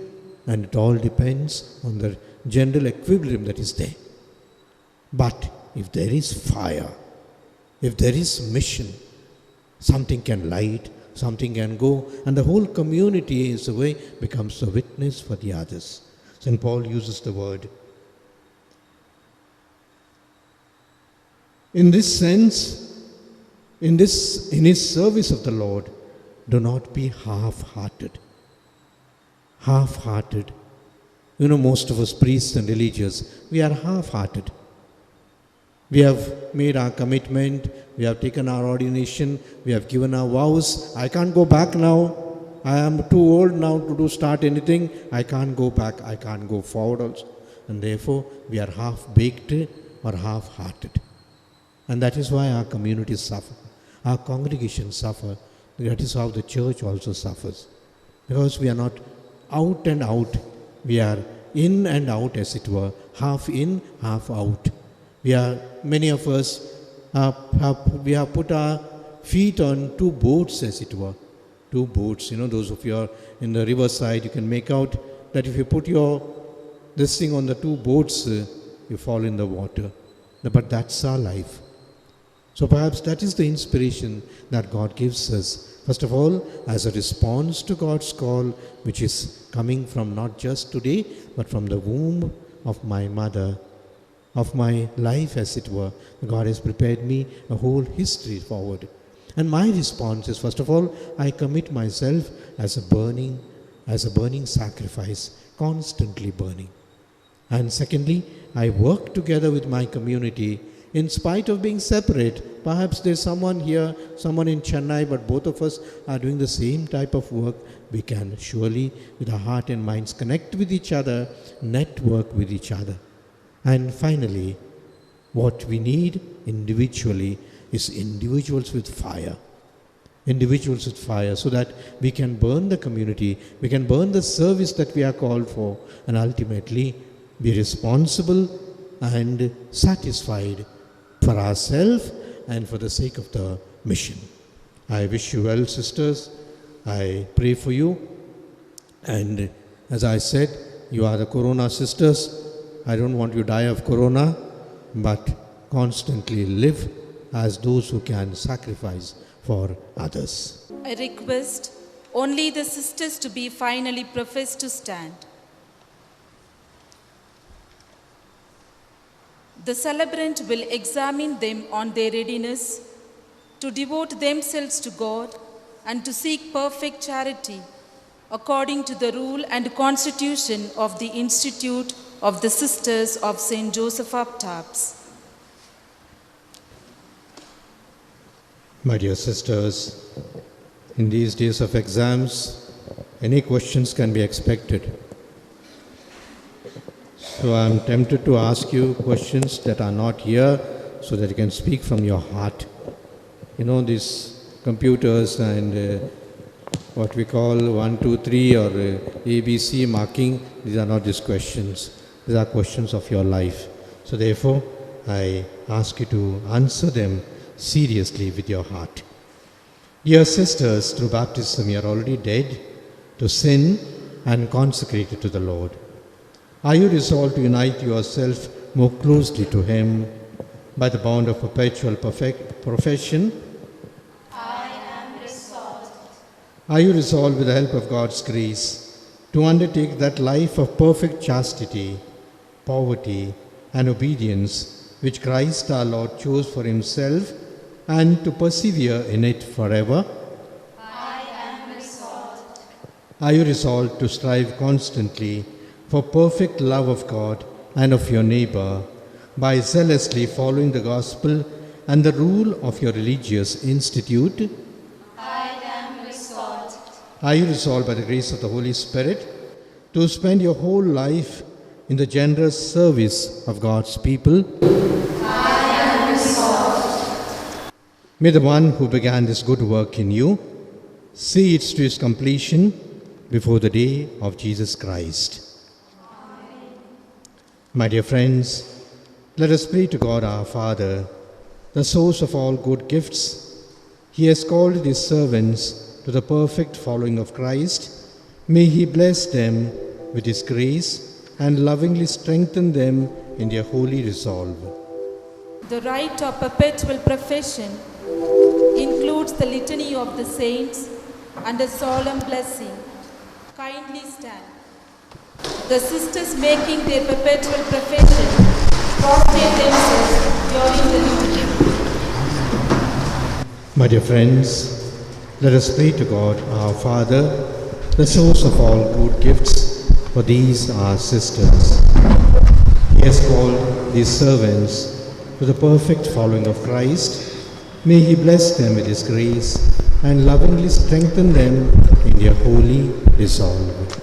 and it all depends on the general equilibrium that is there. But if there is fire, if there is mission, something can light, something can go, and the whole community is a way becomes a witness for the others. St. Paul uses the word. In this sense, in his service of the Lord, do not be half-hearted. Half-hearted. You know, most of us priests and religious, we are half-hearted. We have made our commitment, we have taken our ordination, we have given our vows. I can't go back now. I am too old now to start anything. I can't go back, I can't go forward also. And therefore, we are half-baked or half-hearted. And that is why our communities suffer. Our congregations suffer. That is how the church also suffers. Because we are not out and out. We are in and out, as it were. Half in, half out. Many of us, we have put our feet on two boats, as it were. Two boats. You know, those of you are in the riverside, you can make out that if you put this thing on the two boats, you fall in the water. But that's our life. So perhaps that is the inspiration that God gives us. First of all, as a response to God's call, which is coming from not just today, but from the womb of my mother, of my life, as it were. God has prepared me a whole history forward. And my response is, first of all, I commit myself as a burning sacrifice, constantly burning. And secondly, I work together with my community in spite of being separate. Perhaps there's someone here, someone in Chennai, but both of us are doing the same type of work. We can surely, with our heart and minds, connect with each other, network with each other. And finally, what we need individually is individuals with fire. Individuals with fire, so that we can burn the community, we can burn the service that we are called for, and ultimately be responsible and satisfied for ourselves and for the sake of the mission. I wish you well, sisters. I pray for you. And as I said, you are the Corona sisters. I don't want you to die of Corona, but constantly live as those who can sacrifice for others. I request only the sisters to be finally professed to stand. The celebrant will examine them on their readiness to devote themselves to God and to seek perfect charity according to the rule and constitution of the Institute of the Sisters of St. Joseph of Tarps. My dear sisters, in these days of exams, any questions can be expected. So I am tempted to ask you questions that are not here, so that you can speak from your heart. You know, these computers and what we call 1, 2, 3 or ABC marking, these are not these questions. These are questions of your life. So therefore, I ask you to answer them seriously with your heart. Dear sisters, through baptism you are already dead to sin and consecrated to the Lord. Are you resolved to unite yourself more closely to Him by the bond of perpetual profession? I am resolved. Are you resolved, with the help of God's grace, to undertake that life of perfect chastity, poverty, and obedience which Christ our Lord chose for Himself, and to persevere in it forever? I am resolved. Are you resolved to strive constantly for perfect love of God and of your neighbor, by zealously following the gospel and the rule of your religious institute? I am resolved. Are you resolved, by the grace of the Holy Spirit, to spend your whole life in the generous service of God's people? I am resolved. May the one who began this good work in you see it to its completion before the day of Jesus Christ. My dear friends, let us pray to God our Father, the source of all good gifts. He has called His servants to the perfect following of Christ. May He bless them with His grace and lovingly strengthen them in their holy resolve. The rite of perpetual profession includes the litany of the saints and a solemn blessing. Kindly stand. The sisters making their perpetual profession prostrate themselves during the liturgy. My dear friends, let us pray to God, our Father, the source of all good gifts, for these our sisters. He has called these servants to the perfect following of Christ. May He bless them with His grace and lovingly strengthen them in their holy resolve.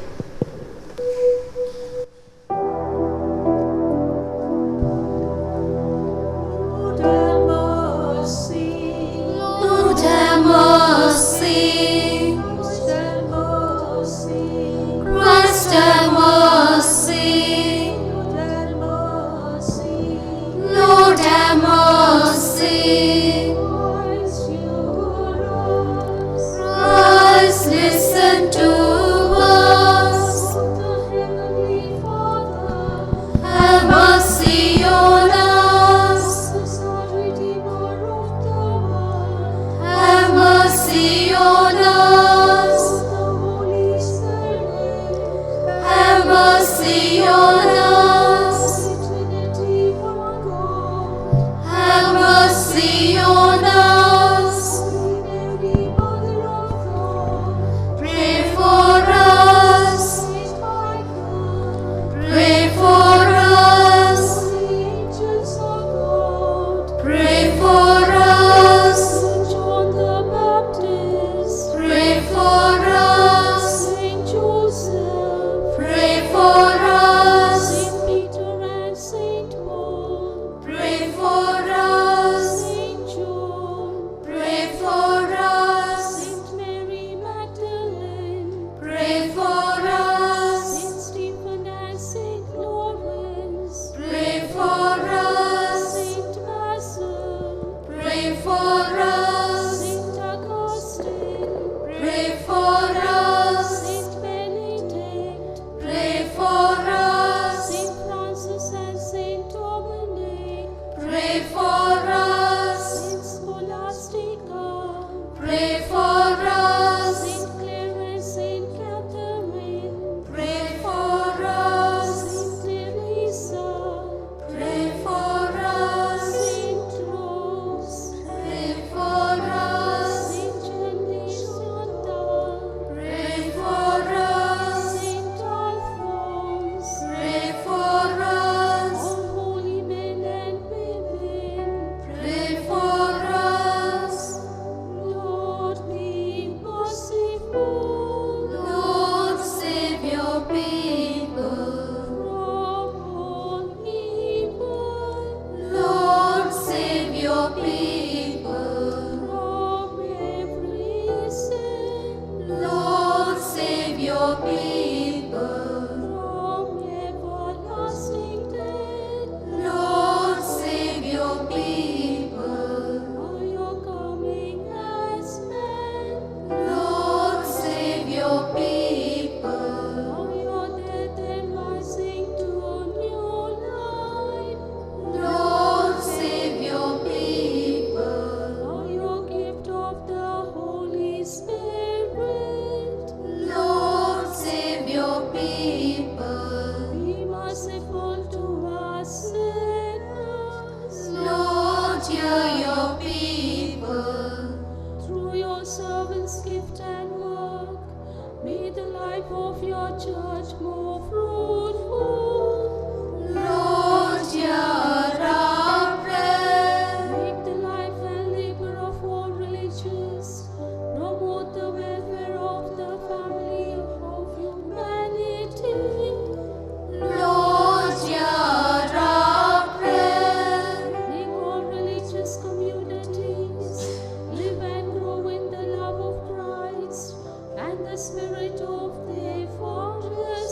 Spirit of the fathers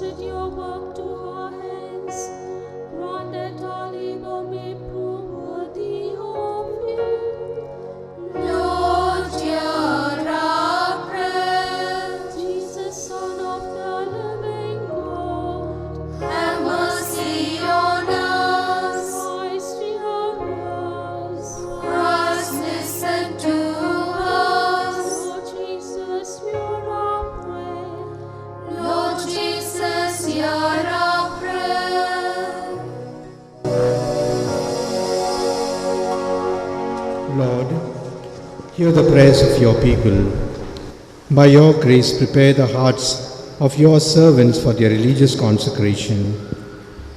entrusted your work to our hands. Grant that our labor may prove worthy of you. Lord, hear our prayer. Jesus, Son of the living God, Have mercy on us. Christ, hear us. Christ, listen to us. Lord Jesus, hear our prayer. Lord Jesus, hear our prayer. Lord, hear the prayers of your people. By your grace, prepare the hearts of your servants for their religious consecration.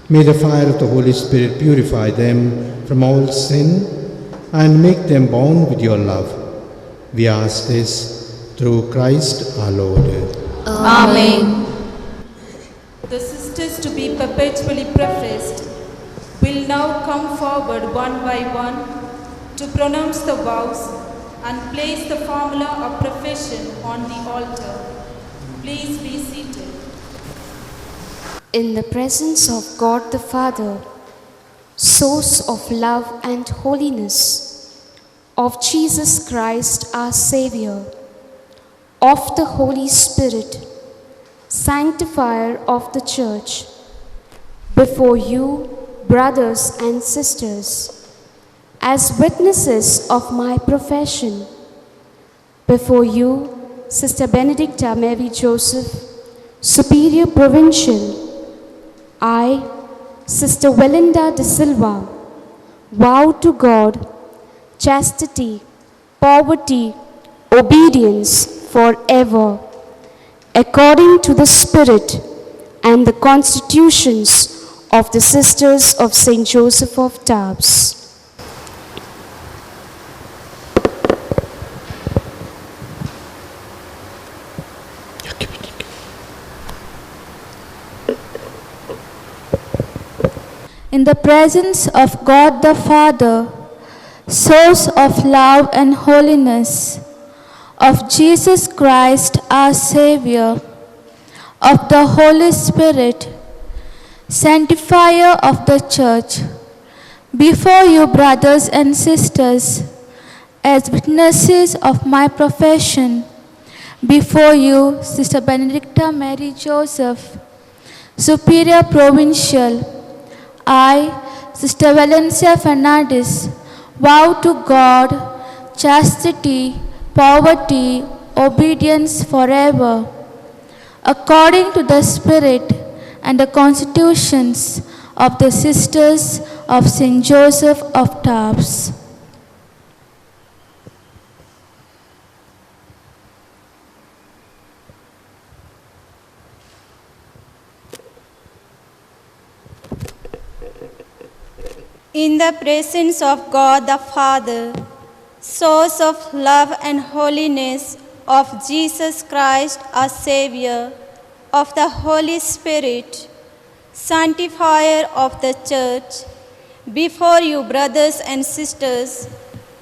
May the fire of the Holy Spirit purify them from all sin and make them bound with your love. We ask this through Christ our Lord. Amen. The sisters to be perpetually professed will now come forward one by one to pronounce the vows and place the formula of profession on the altar. Please be seated. In the presence of God the Father, source of love and holiness, of Jesus Christ our Savior, of the Holy Spirit, sanctifier of the Church, before you, brothers and sisters, as witnesses of my profession, before you, Sister Benedicta Mary Joseph, Superior Provincial, I, Sister Welinda de Silva, vow to God chastity, poverty, obedience forever, according to the Spirit and the constitutions of the Sisters of St. Joseph of Tarbes. In the presence of God the Father, source of love and holiness, of Jesus Christ our Savior, of the Holy Spirit, sanctifier of the Church, before you, brothers and sisters, as witnesses of my profession, before you, Sister Benedicta Mary Joseph, Superior Provincial, I, Sister Valencia Fernandez, vow to God chastity, poverty, obedience forever, according to the Spirit and the constitutions of the Sisters of St. Joseph of Tarbes. In the presence of God the Father, source of love and holiness, of Jesus Christ our Savior, of the Holy Spirit, sanctifier of the Church, before you, brothers and sisters,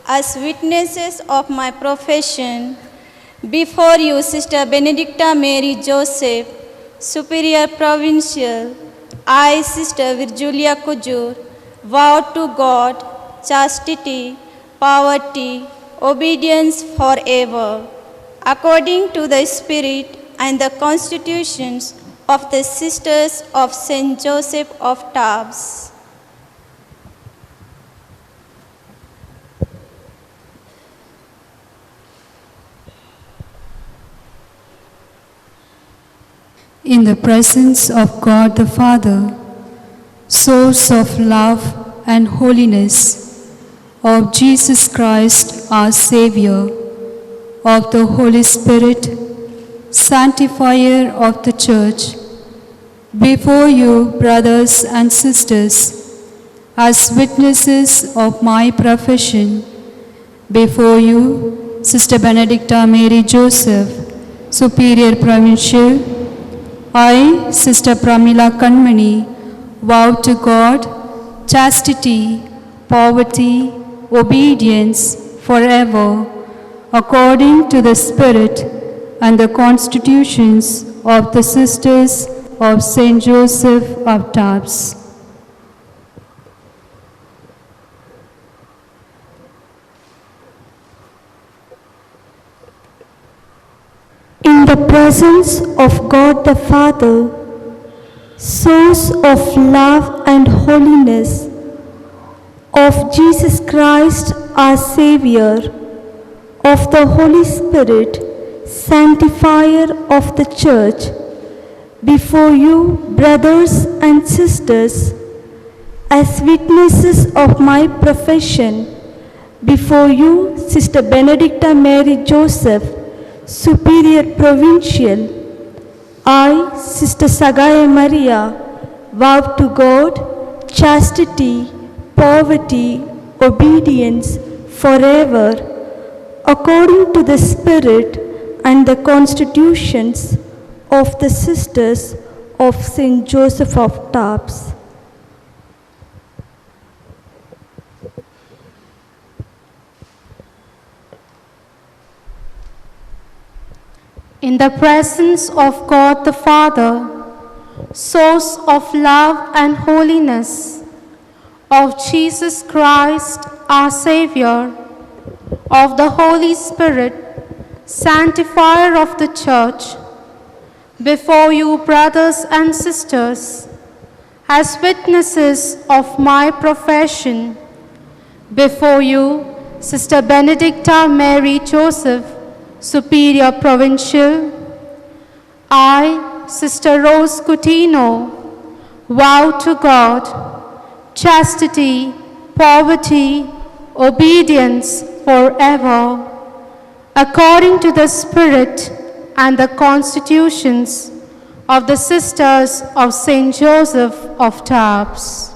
as witnesses of my profession, before you, Sister Benedicta Mary Joseph, Superior Provincial, I, Sister Virgilia Kujur, vow to God chastity, poverty, obedience forever, according to the Spirit and the constitutions of the Sisters of St. Joseph of Tarbes. In the presence of God the Father, source of love and holiness, of Jesus Christ our Savior, of the Holy Spirit, sanctifier of the Church, before you, brothers and sisters, as witnesses of my profession, before you, Sister Benedicta Mary Joseph, Superior Provincial, I, Sister Pramila Kanmani, vow to God chastity, poverty, obedience forever, according to the Spirit and the constitutions of the Sisters of St. Joseph of Tarbes. In the presence of God the Father, source of love and holiness, of Jesus Christ our Savior, of the Holy Spirit, sanctifier of the Church, before you, brothers and sisters, as witnesses of my profession, before you, Sister Benedicta Mary Joseph, Superior Provincial, I, Sister Sagaya Maria, vow to God chastity, poverty, obedience forever, according to the Spirit and the constitutions of the Sisters of St. Joseph of Tarbes. In the presence of God the Father, source of love and holiness, of Jesus Christ our Savior, of the Holy Spirit, sanctifier of the Church, before you, brothers and sisters, as witnesses of my profession, before you, Sister Benedicta Mary Joseph, Superior Provincial, I, Sister Rose Coutinho, vow to God chastity, poverty, obedience forever, according to the Spirit and the constitutions of the Sisters of St. Joseph of Tarbes.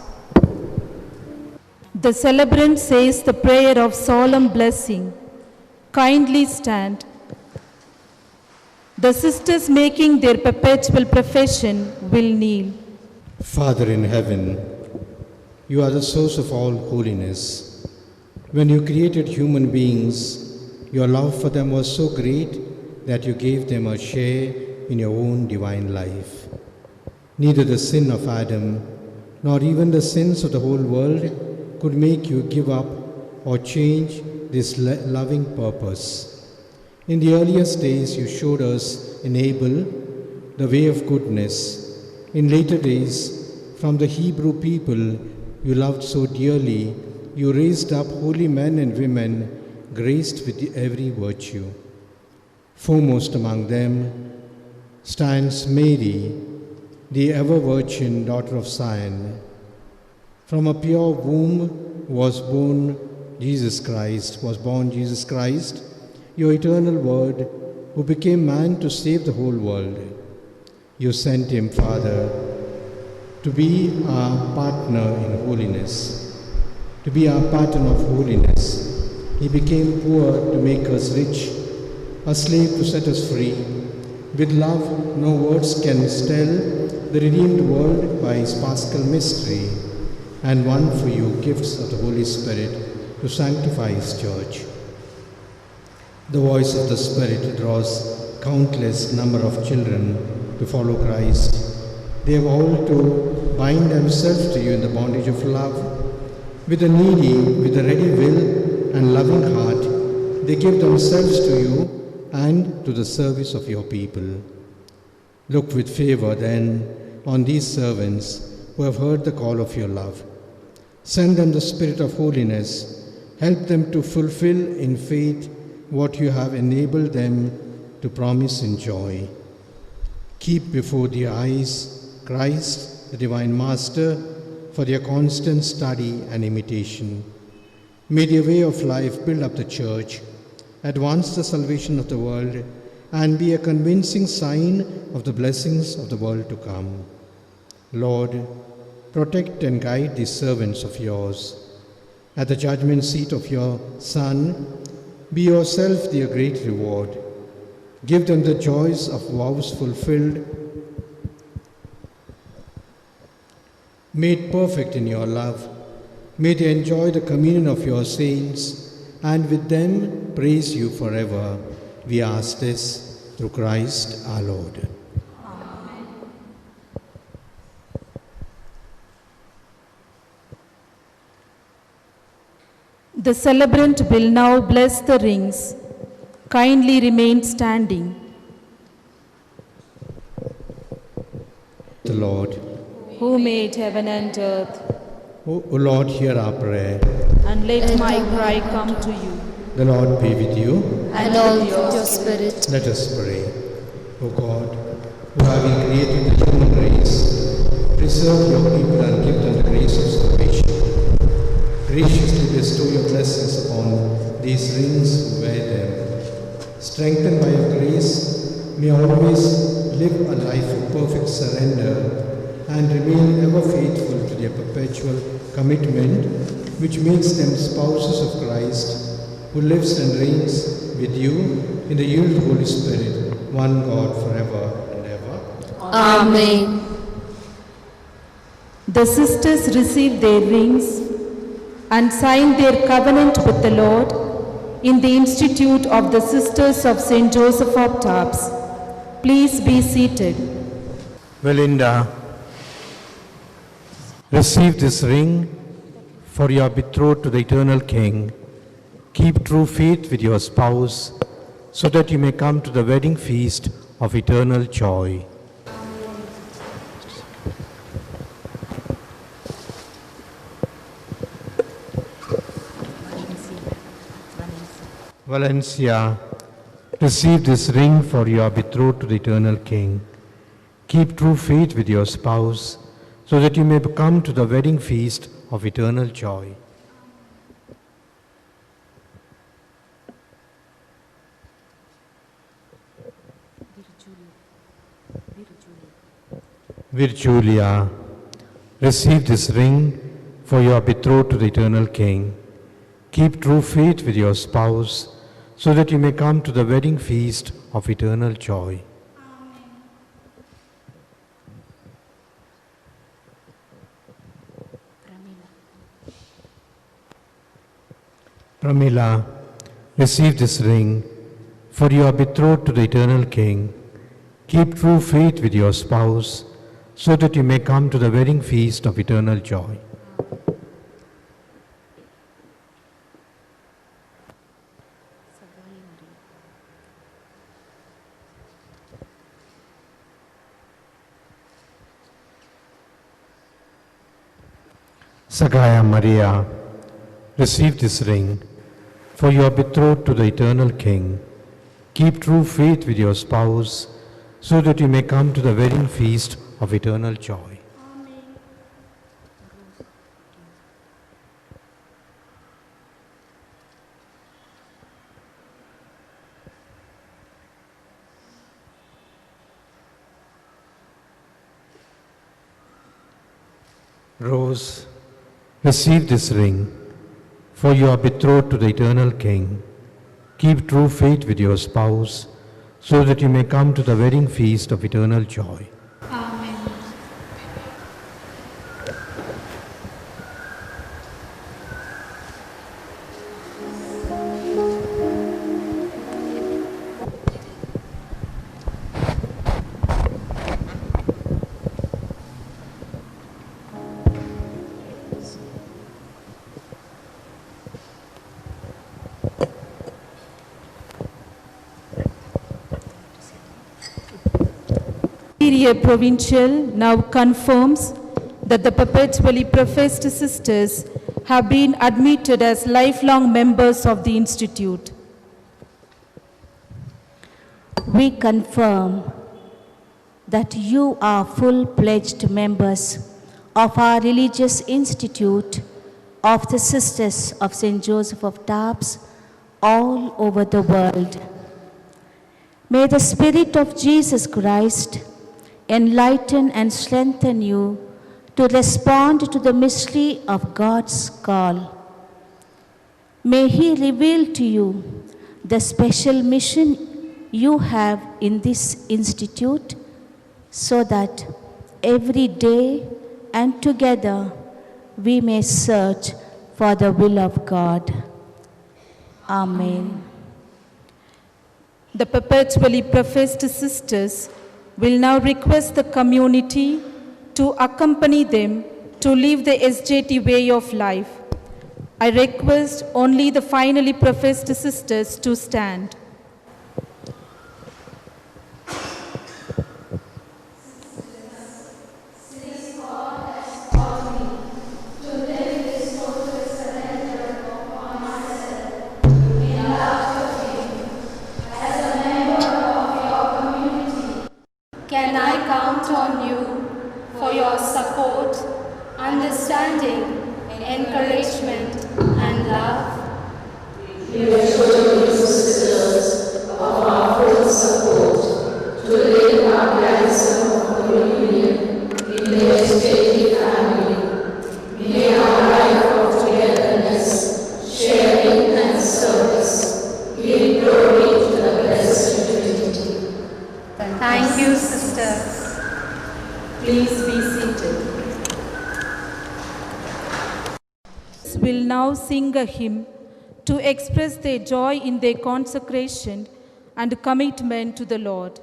The celebrant says the prayer of solemn blessing. Kindly stand. The sisters making their perpetual profession will kneel. Father in heaven, you are the source of all holiness. When you created human beings, your love for them was so great that you gave them a share in your own divine life. Neither the sin of Adam, nor even the sins of the whole world could make you give up or change this loving purpose. In the earliest days, you showed us in Abel the way of goodness. In later days, from the Hebrew people you loved so dearly, you raised up holy men and women graced with every virtue. Foremost among them stands Mary, the ever-virgin daughter of Zion. From a pure womb was born Jesus Christ, your eternal Word, who became man to save the whole world. You sent him, Father, to be our partner in holiness, to be our pattern of holiness. He became poor to make us rich, a slave to set us free. With love, no words can tell the redeemed world by his paschal mystery, and won for you gifts of the Holy Spirit to sanctify his church. The voice of the Spirit draws countless number of children to follow Christ. They have all to bind themselves to you in the bondage of love. With a needy, with a ready will and loving heart, they give themselves to you and to the service of your people. Look with favor then on these servants who have heard the call of your love. Send them the Spirit of holiness. Help them to fulfill in faith what you have enabled them to promise in joy. Keep before their eyes Christ, the Divine Master, for their constant study and imitation. May their way of life build up the Church, advance the salvation of the world, and be a convincing sign of the blessings of the world to come. Lord, protect and guide these servants of yours. At the judgment seat of your Son, be yourself their great reward. Give them the joys of vows fulfilled, made perfect in your love. May they enjoy the communion of your saints, and with them praise you forever. We ask this through Christ our Lord. Amen. The celebrant will now bless the rings. Kindly remain standing. The Lord. Who made heaven and earth, O Lord, hear our prayer. and let my cry come to you. The Lord be with you. And all with your spirit. Let us pray. O God, who having created the human race, preserve your people and give them the grace of salvation. Graciously bestow your blessings upon these rings who wear them. Strengthened by your grace, may always live a life of perfect surrender and remain ever faithful to their perpetual commitment, which makes them spouses of Christ, who lives and reigns with you in the unity of the Holy Spirit, one God forever and ever. Amen. The sisters received their rings and signed their covenant with the Lord in the Institute of the Sisters of St. Joseph of Tarbes. Please be seated. Melinda, receive this ring for your betrothed to the eternal King. Keep true faith with your spouse so that you may come to the wedding feast of eternal joy. Valencia, receive this ring for your betrothed to the eternal King. Keep true faith with your spouse so that you may come to the wedding feast of eternal joy. Virgilia, receive this ring for your betrothed to the eternal King. Keep true faith with your spouse so that you may come to the wedding feast of eternal joy. Pramila, receive this ring for you are betrothed to the eternal King. Keep true faith with your spouse so that you may come to the wedding feast of eternal joy. Sagaya Maria, receive this ring, for you are betrothed to the eternal King. Keep true faith with your spouse, so that you may come to the wedding feast of eternal joy. Rose, receive this ring, for you are betrothed to the eternal King. Keep true faith with your spouse, so that you may come to the wedding feast of eternal joy. Amen. Superior Provincial now confirms that the perpetually professed sisters have been admitted as lifelong members of the Institute. We confirm that you are full-pledged members of our religious institute of the Sisters of St. Joseph of Tarbes all over the world. May the Spirit of Jesus Christ enlighten and strengthen you to respond to the mystery of God's call. May He reveal to you the special mission you have in this institute, so that every day and together we may search for the will of God. Amen. The perpetually professed sisters will now request the community to accompany them to live the SJT way of life. I request only the finally professed sisters to stand. Can I count on you for your support, understanding, encouragement, and love? We assure you, sisters, of our full support to lay our ransom of union in the extended family. May our life of togetherness, sharing, and service give glory to the Blessed Trinity. Thank you, sisters. Please be seated. Will now sing a hymn to express their joy in their consecration and commitment to the Lord.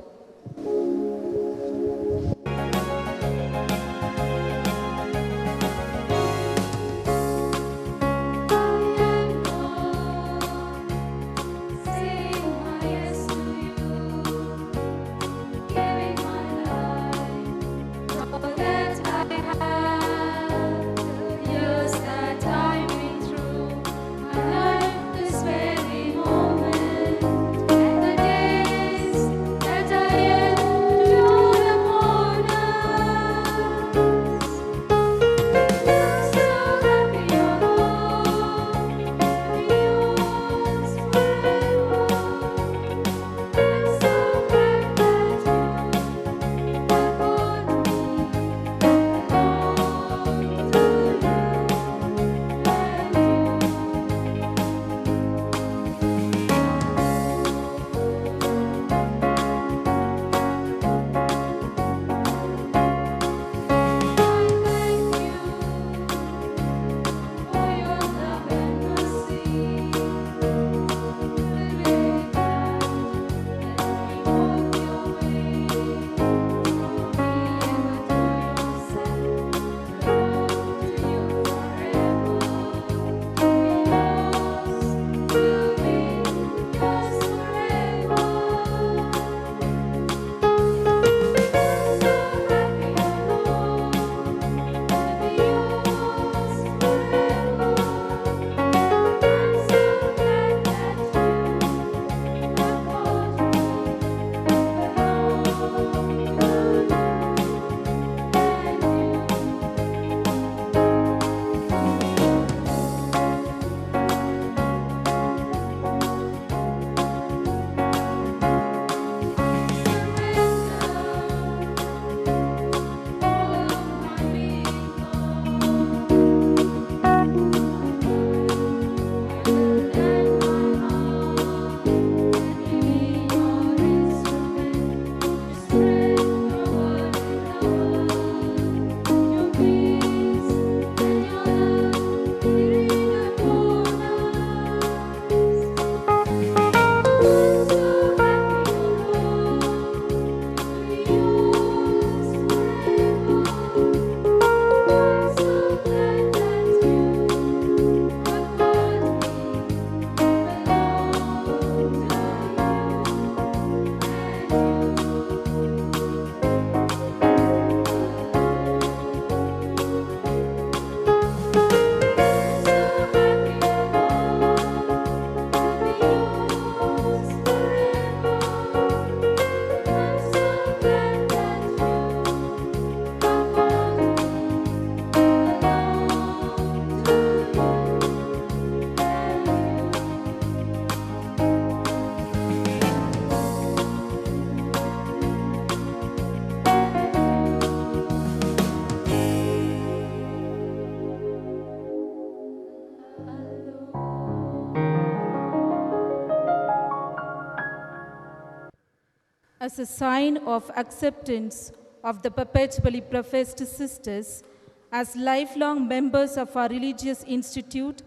As a sign of acceptance of the perpetually professed sisters, as lifelong members of our religious institute,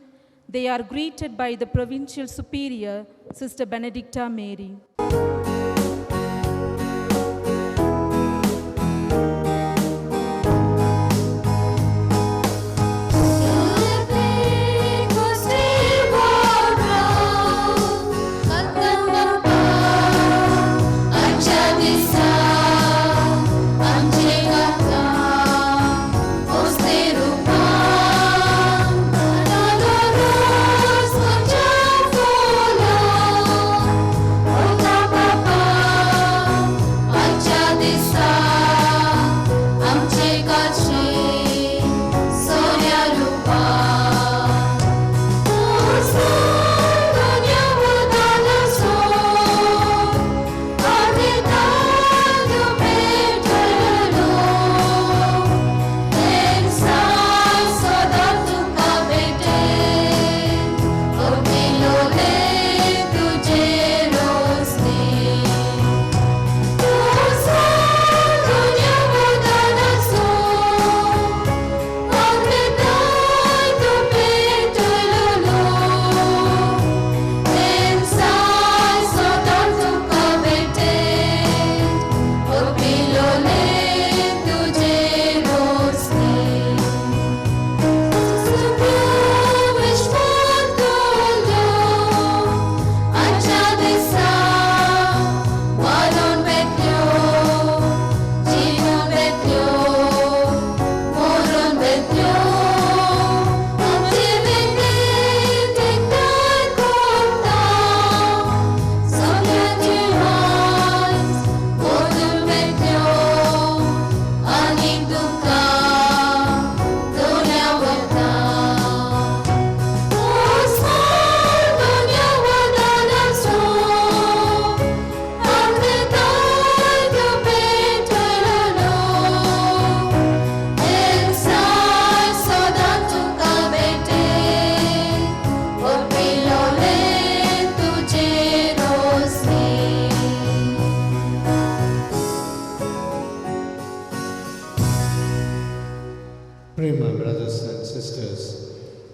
they are greeted by the Provincial Superior, Sister Benedicta Mary. Lejos Pray, my brothers and sisters,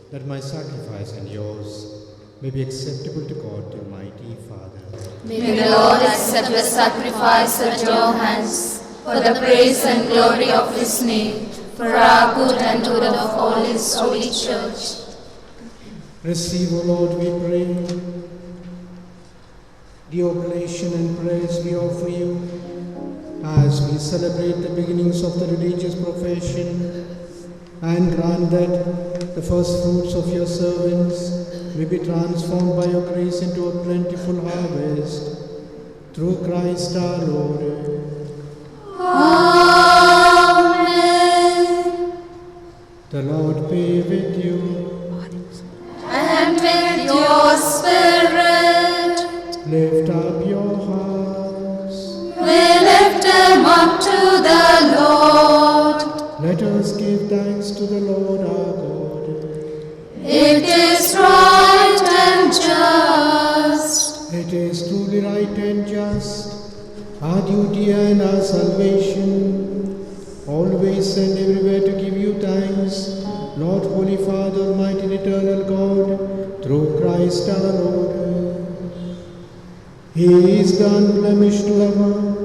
that my sacrifice and yours may be acceptable to God, the Almighty Father. May the Lord accept the sacrifice at your hands for the praise and glory of His name, for our good and good of all His holy church. Receive, O Lord, we pray, the oblation and prayers we offer you as we celebrate the beginnings of the religious profession, and grant that the first fruits of your servants may be transformed by your grace into a plentiful harvest. Through Christ our Lord. Amen. The Lord be with you. And with your spirit. Lift up your hearts. We lift them up to the Lord. Let us give thanks to the Lord our God. It is right and just. It is truly right and just, our duty and our salvation, always and everywhere to give you thanks, Lord, Holy Father, Almighty and eternal God, through Christ our Lord. He is the unblemished lover,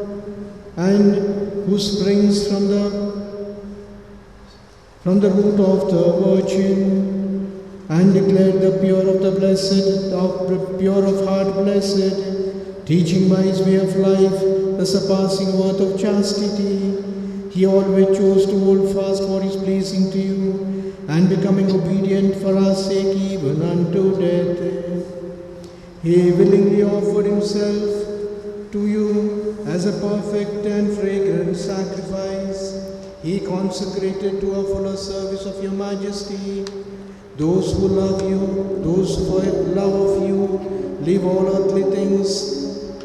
and who springs from the root of the Virgin, and declared the pure of the blessed, pure of heart blessed, teaching by his way of life the surpassing worth of chastity. He always chose to hold fast what is pleasing to you, and becoming obedient for our sake even unto death. He willingly offered himself to you as a perfect and fragrant sacrifice. He consecrated to a fuller service of your majesty those who love you, those who have love of you, leave all earthly things,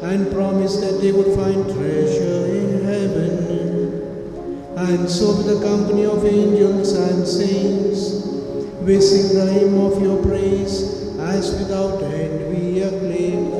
and promise that they would find treasure in heaven. And so with the company of angels and saints, we sing the hymn of your praise, as without end we acclaim.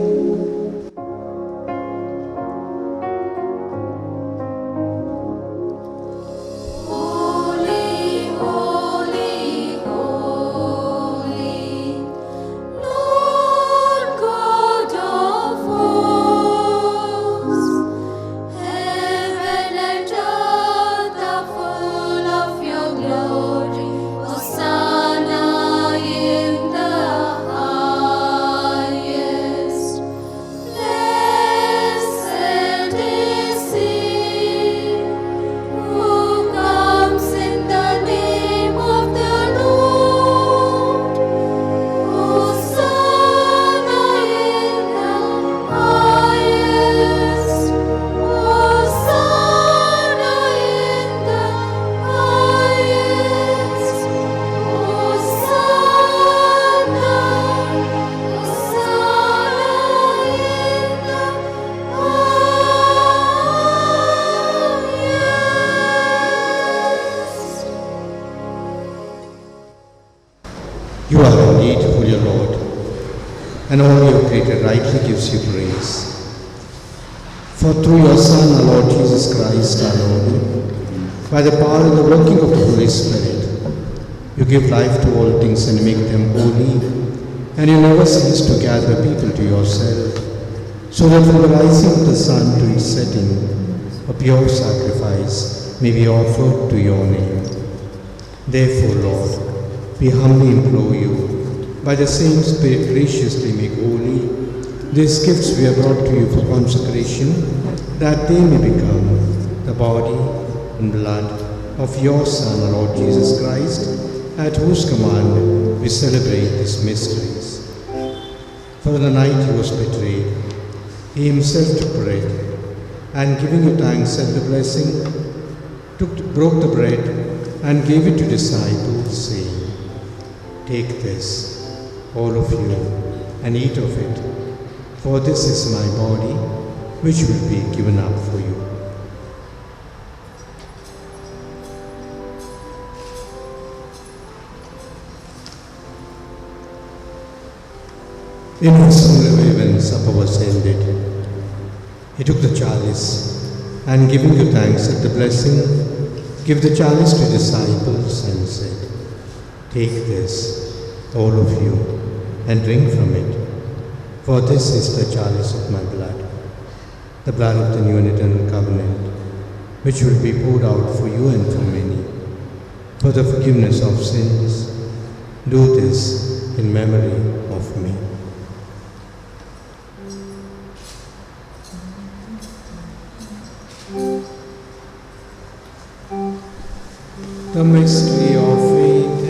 You are indeed holy, Lord, and all you have created rightly gives you praise. For through your Son, our Lord Jesus Christ, our Lord, by the power and the working of the Holy Spirit, you give life to all things and make them holy, and you never cease to gather people to yourself, so that from the rising of the sun to its setting, a pure sacrifice may be offered to your name. Therefore, Lord, we humbly implore you, by the same Spirit graciously make holy these gifts we have brought to you for consecration, that they may become the body and blood of your Son, our Lord Jesus Christ, at whose command we celebrate these mysteries. For the night he was betrayed, he himself took bread, and giving you thanks and the blessing, took broke the bread, and gave it to disciples, saying, "Take this, all of you, and eat of it, for this is my body, which will be given up for you." In a similar way, when supper was ended, he took the chalice, and giving you thanks at the blessing, gave the chalice to disciples and said, "Take this, all of you, and drink from it, for this is the chalice of my blood, the blood of the new and eternal covenant, which will be poured out for you and for many, for the forgiveness of sins. Do this in memory of me." The mystery of faith.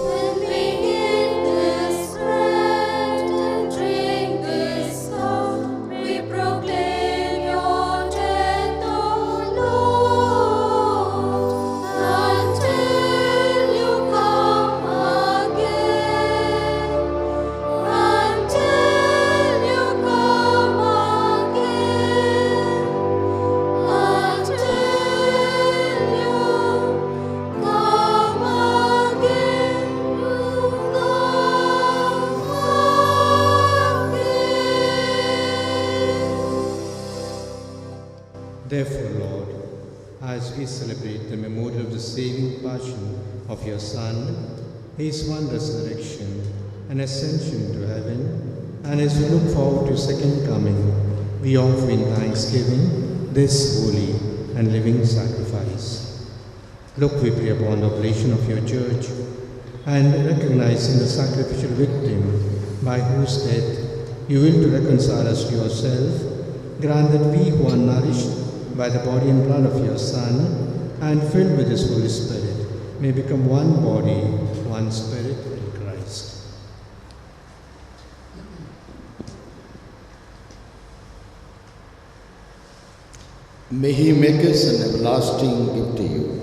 When we eat this bread and drink this cup, we proclaim your death, O Lord, until you come again. Until you come again. Until you come again. Therefore, Lord, as we celebrate the memorial of the saving passion of your Son, his one resurrection and ascension to heaven, and as we look forward to his second coming, we offer in thanksgiving this holy and living sacrifice. Look, we pray, upon the oblation of your church, and recognizing the sacrificial victim by whose death you will to reconcile us to yourself, grant that we who are nourished by the body and blood of your Son, and filled with his Holy Spirit, may become one body, one spirit in Christ. May he make us an everlasting gift to you,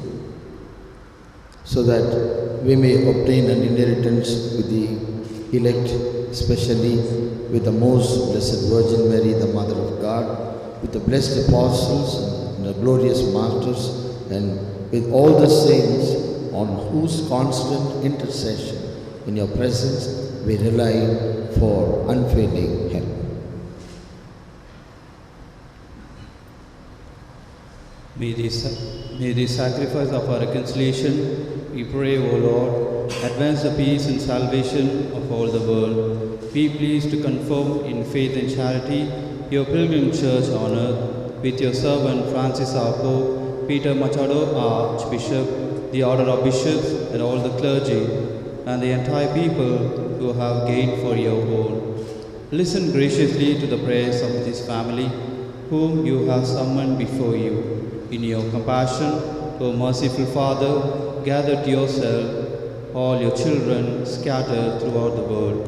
so that we may obtain an inheritance with the elect, especially with the most blessed Virgin Mary, the Mother of God, with the blessed apostles and the glorious martyrs, and with all the saints, on whose constant intercession in your presence we rely for unfailing help. May the sacrifice of our reconciliation, we pray, O Lord, advance the peace and salvation of all the world. Be pleased to confirm in faith and charity your pilgrim church on earth, with your servant Francis our Pope, Peter Machado our Archbishop, the order of bishops and all the clergy, and the entire people who have gained for your own. Listen graciously to the prayers of this family, whom you have summoned before you. In your compassion, O merciful Father, gather to yourself all your children scattered throughout the world.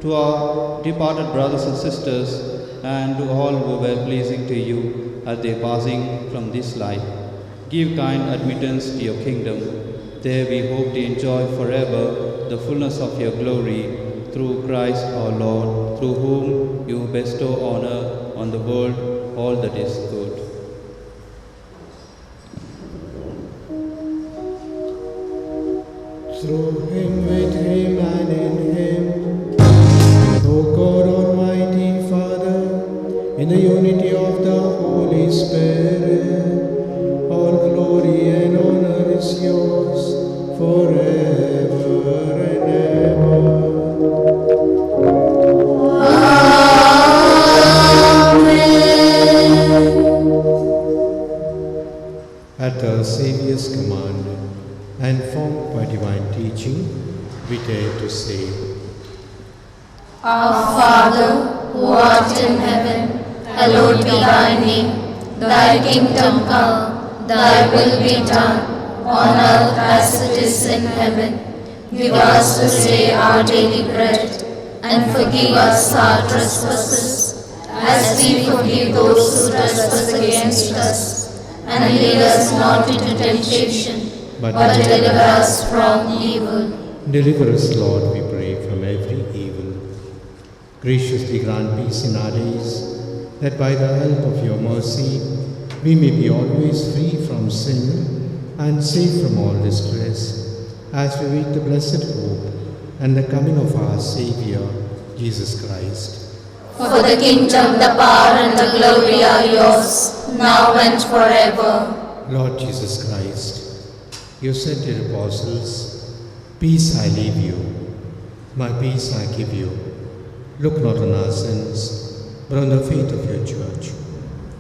To our departed brothers and sisters, and to all who were pleasing to you at their passing from this life, give kind admittance to your kingdom. There we hope to enjoy forever the fullness of your glory, through Christ our Lord, through whom you bestow honor on the world all that is good. Through him, with him, and in him, O God Almighty Father, in the unity of the Holy Spirit, all glory and honor is yours forever and ever. Amen. At the Saviour's command, and formed by divine teaching, we dare to say, Our Father, who art in heaven, hallowed be thy name. Thy kingdom come, thy will be done, on earth as it is in heaven. Give us this day our daily bread, and forgive us our trespasses, as we forgive those who trespass against us. And lead us not into temptation, but deliver us from evil. Deliver us, Lord, we pray, from every evil. Graciously grant peace in our days, that by the help of your mercy we may be always free from sin and safe from all distress, as we wait the blessed hope and the coming of our Saviour, Jesus Christ. For the kingdom, the power, and the glory are yours, now and forever. Lord Jesus Christ, you said to your apostles, "Peace I leave you, my peace I give you. Look not on our sins, but on the faith of your church,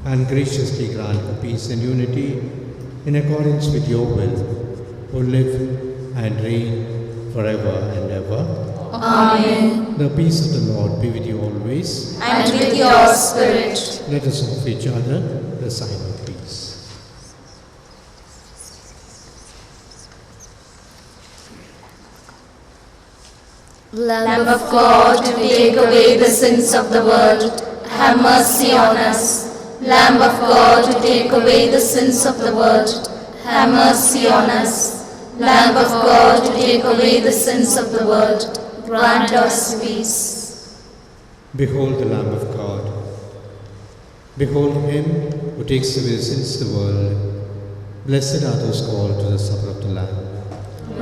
and graciously grant her peace and unity in accordance with your will, who live and reign forever and ever." Amen. The peace of the Lord be with you always. And with your spirit. Let us offer each other the sign of peace. Lamb of God, to take away the sins of the world, have mercy on us. Lamb of God, to take away the sins of the world, have mercy on us. Lamb of God, to take away the sins of the world, grant us peace. Behold the Lamb of God. Behold him who takes away the sins of the world. Blessed are those called to the supper of the Lamb.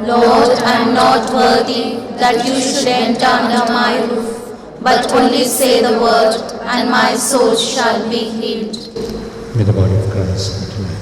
Lord, I am not worthy that you should enter under my roof, but only say the word, and my soul shall be healed. May the body of Christ come to life.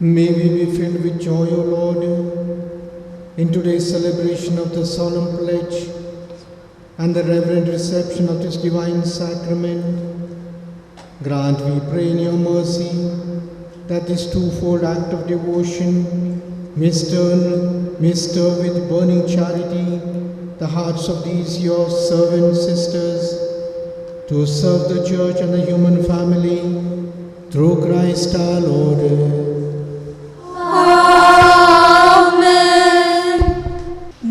May we be filled with joy, O Lord, in today's celebration of the solemn pledge and the reverent reception of this divine sacrament. Grant, we pray in your mercy, that this twofold act of devotion may stir with burning charity the hearts of these your servant sisters to serve the church and the human family through Christ our Lord.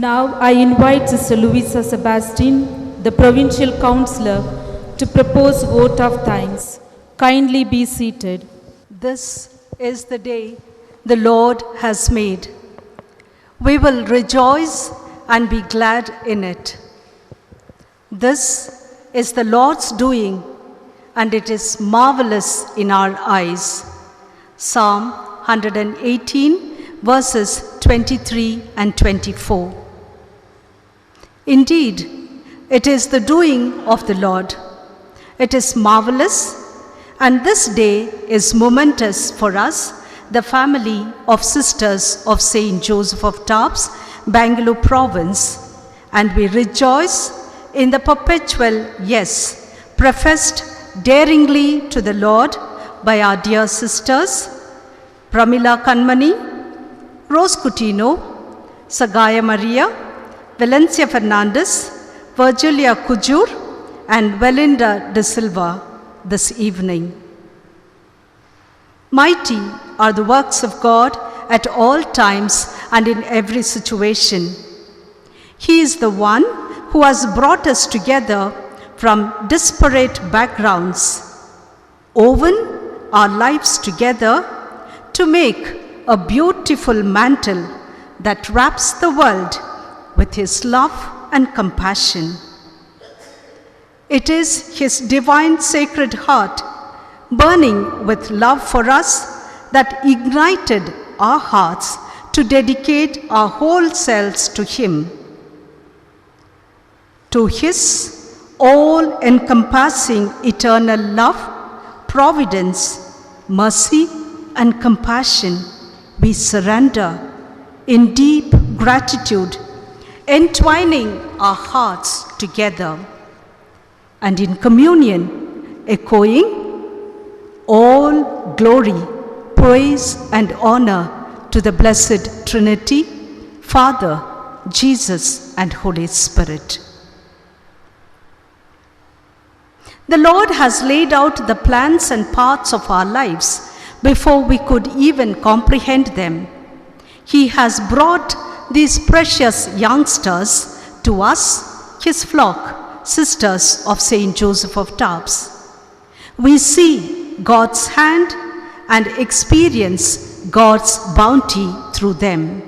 Now I invite Sister Louisa Sebastian, the Provincial Councillor, to propose vote of thanks. Kindly be seated. This is the day the Lord has made. We will rejoice and be glad in it. This is the Lord's doing, and it is marvelous in our eyes. Psalm 118, verses 23 and 24. Indeed, it is the doing of the Lord. It is marvelous, and this day is momentous for us, the family of Sisters of St. Joseph of Tarbes, Bangalore province, and we rejoice in the perpetual, yes, professed daringly to the Lord by our dear sisters Pramila Kanmani, Rose Coutinho, Sagaya Maria, Valencia Fernandez, Virgilia Kujur, and Velinda de Silva this evening. Mighty are the works of God at all times and in every situation. He is the one who has brought us together from disparate backgrounds, woven our lives together to make a beautiful mantle that wraps the world with His love and compassion. It is His divine sacred heart, burning with love for us, that ignited our hearts to dedicate our whole selves to Him. To His all-encompassing eternal love, providence, mercy, and compassion, we surrender in deep gratitude, entwining our hearts together, and in communion, echoing all glory, praise, and honor to the Blessed Trinity, Father, Jesus, and Holy Spirit. The Lord has laid out the plans and paths of our lives before we could even comprehend them. He has brought these precious youngsters to us, His flock, sisters of Saint Joseph of Tarbes. We see God's hand and experience God's bounty through them.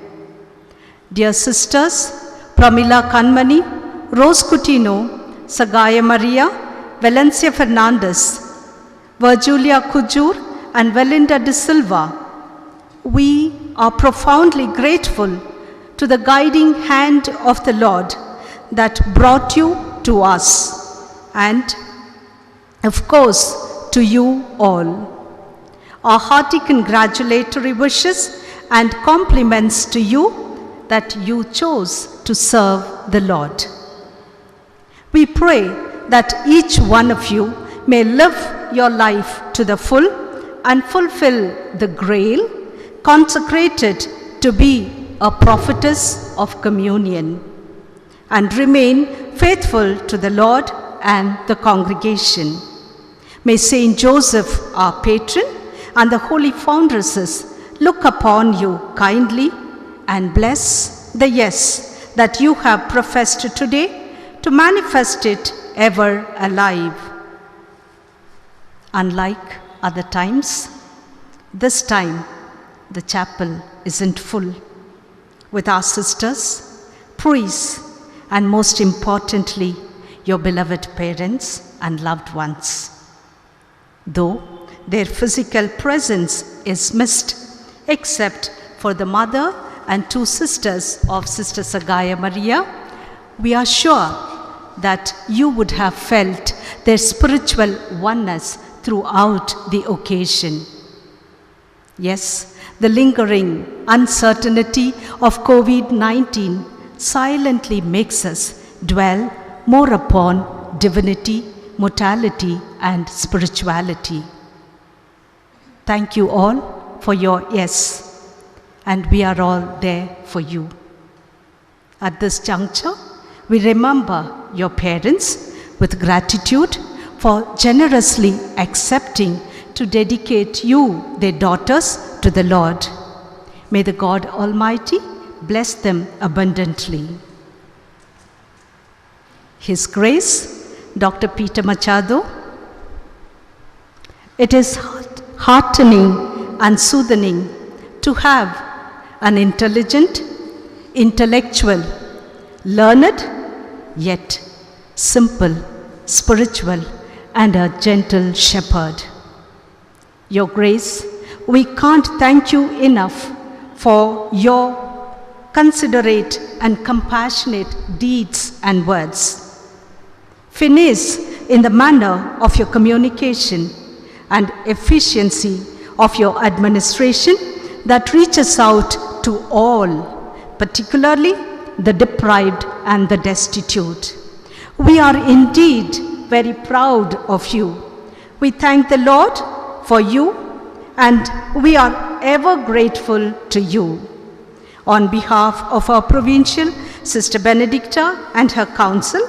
Dear sisters, Pramila Kanmani, Rose Coutinho, Sagaya Maria, Valencia Fernandez, Virgilia Kujur, and Velinda de Silva, we are profoundly grateful to the guiding hand of the Lord that brought you to us, and of course to you all. Our hearty congratulatory wishes and compliments to you that you chose to serve the Lord. We pray that each one of you may live your life to the full and fulfill the grail consecrated to be a prophetess of communion, and remain faithful to the Lord and the congregation. May Saint Joseph, our patron, and the holy foundresses look upon you kindly and bless the yes that you have professed today, to manifest it ever alive. Unlike other times, this time the chapel isn't full, with our sisters, priests, and most importantly, your beloved parents and loved ones. Though their physical presence is missed, except for the mother and two sisters of Sister Sagaya Maria, we are sure that you would have felt their spiritual oneness throughout the occasion. Yes, the lingering uncertainty of COVID-19 silently makes us dwell more upon divinity, mortality, and spirituality. Thank you all for your yes, and we are all there for you. At this juncture, we remember your parents with gratitude for generously accepting to dedicate you, their daughters, to the Lord. May the God Almighty bless them abundantly. His Grace, Dr. Peter Machado. It is heartening and soothing to have an intelligent, intellectual, learned, yet simple, spiritual, and a gentle shepherd. Your Grace, we can't thank you enough for your considerate and compassionate deeds and words. Finesse in the manner of your communication and efficiency of your administration that reaches out to all, particularly the deprived and the destitute. We are indeed very proud of you. We thank the Lord for you, and we are ever grateful to you. On behalf of our provincial, Sister Benedicta and her council,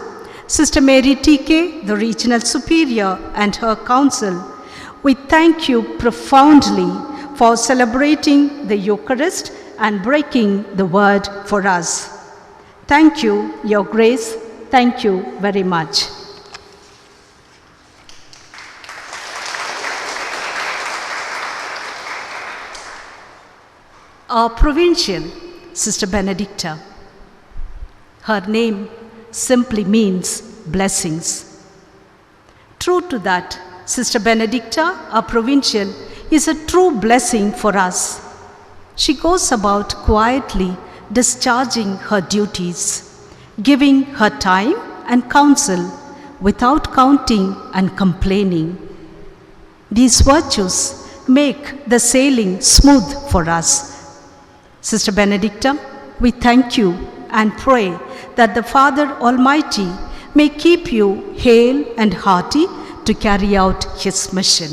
Sister Mary TK, the regional superior, and her council, we thank you profoundly for celebrating the Eucharist and breaking the word for us. Thank you, Your Grace. Thank you very much. Our provincial, Sister Benedicta. Her name simply means blessings. True to that, Sister Benedicta, our provincial, is a true blessing for us. She goes about quietly discharging her duties, giving her time and counsel without counting and complaining. These virtues make the sailing smooth for us. Sister Benedicta, we thank you and pray that the Father Almighty may keep you hale and hearty to carry out His mission.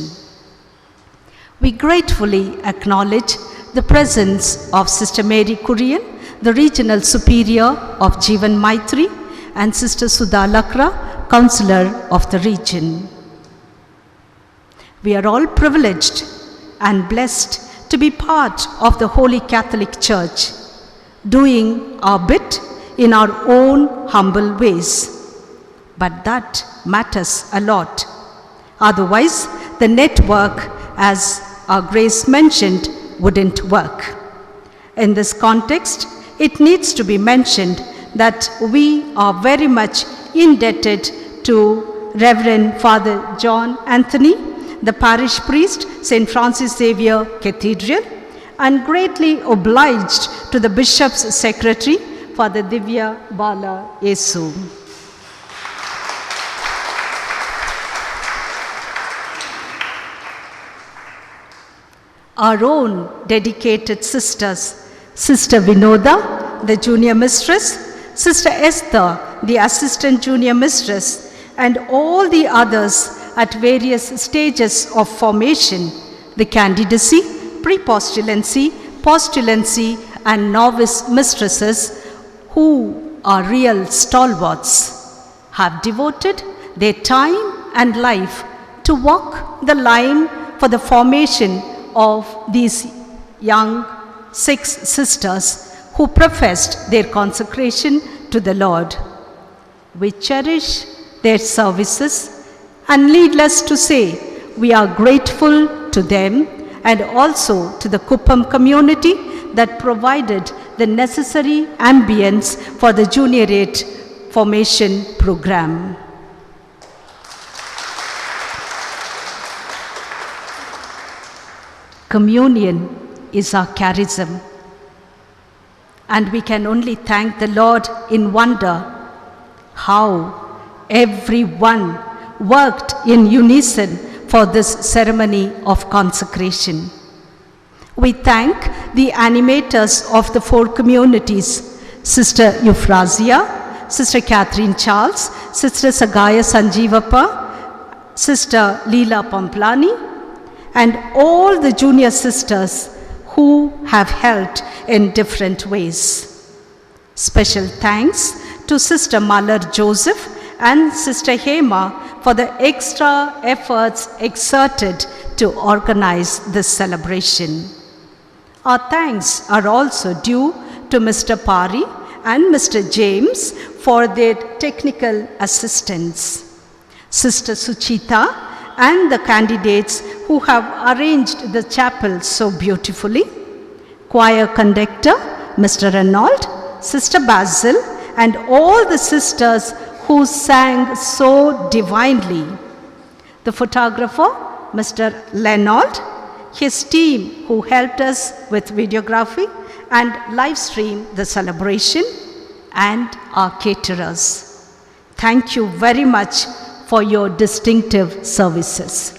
We gratefully acknowledge the presence of Sister Mary Kurian, the Regional Superior of Jivan Maitri, and Sister Sudha Lakra, Counselor of the region. We are all privileged and blessed to be part of the Holy Catholic Church, doing our bit in our own humble ways. But that matters a lot. Otherwise, the network, as our Grace mentioned, wouldn't work. In this context, it needs to be mentioned that we are very much indebted to Reverend Father John Anthony, the parish priest, St. Francis Xavier Cathedral, and greatly obliged to the Bishop's Secretary, Father Divya Bala Yesu. Our own dedicated sisters, Sister Vinoda, the junior mistress, Sister Esther, the assistant junior mistress, and all the others at various stages of formation, the candidacy, pre-postulancy, postulancy, and novice mistresses, who are real stalwarts, have devoted their time and life to walk the line for the formation of these young 6 sisters who professed their consecration to the Lord. We cherish their services, and needless to say, we are grateful to them and also to the Kuppam community that provided the necessary ambience for the juniorate formation program. Communion is our charism, and we can only thank the Lord in wonder how everyone worked in unison for this ceremony of consecration. We thank the animators of the 4 communities, Sister Euphrasia, Sister Catherine Charles, Sister Sagaya Sanjeevappa, Sister Leela Pamplani, and all the junior sisters who have helped in different ways. Special thanks to Sister Malar Joseph and Sister Hema for the extra efforts exerted to organize this celebration. Our thanks are also due to Mr. Pari and Mr. James for their technical assistance, Sister Suchita and the candidates who have arranged the chapel so beautifully, choir conductor Mr. Renaud, Sister Basil, and all the sisters who sang so divinely. The photographer, Mr. Leonard, his team who helped us with videography and live stream the celebration, and our caterers. Thank you very much for your distinctive services.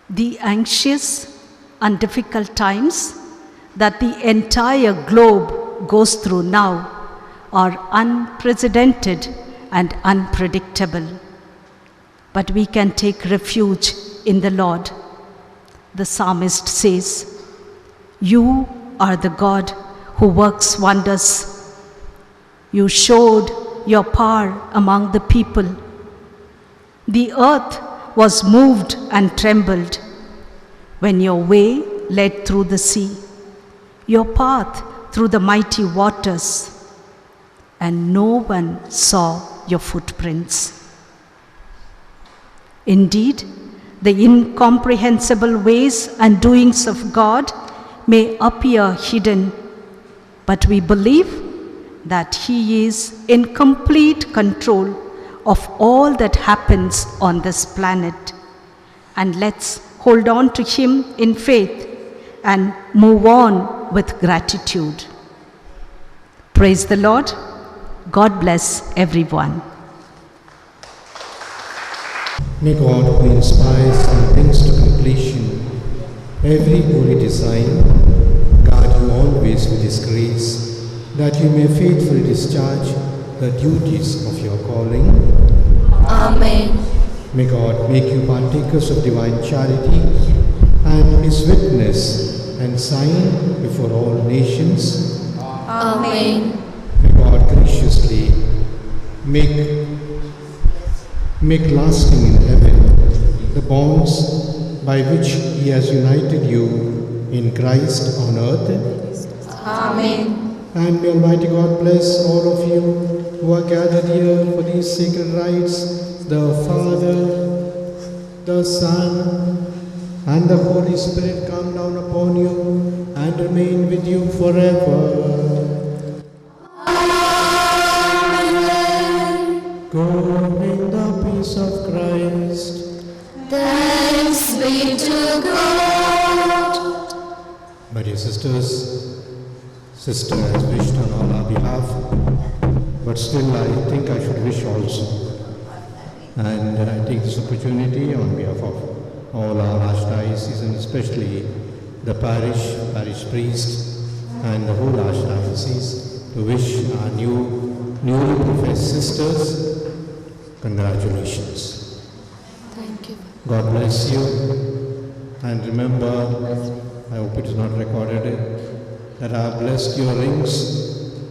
The anxious and difficult times that the entire globe goes through now are unprecedented and unpredictable. But we can take refuge in the Lord. The psalmist says, "You are the God who works wonders. You showed your power among the people. The earth was moved and trembled when your way led through the sea, your path through the mighty waters, and no one saw your footprints." Indeed, the incomprehensible ways and doings of God may appear hidden, but we believe that He is in complete control of all that happens on this planet. And let's hold on to Him in faith and move on with gratitude. Praise the Lord. God bless everyone. May God, who inspires and brings to completion every holy design, guard you always with His grace, that you may faithfully discharge the duties of your calling. Amen. May God make you partakers of divine charity and His witness and sign before all nations. Amen. May God graciously make lasting in heaven the bonds by which He has united you in Christ on earth. Amen. And may Almighty God bless all of you who are gathered here for these sacred rites, the Father, the Son, and the Holy Spirit come down upon you and remain with you forever. Go in the peace of Christ. Thanks be to God. My dear sisters, Sister has wished on all our behalf, but still I think I should wish also. And I take this opportunity on behalf of all our archdiocese and especially the parish priest and the whole archdiocese to wish our newly professed sisters congratulations. Thank you. God bless you. And remember, I hope it is not recorded, that I have blessed your rings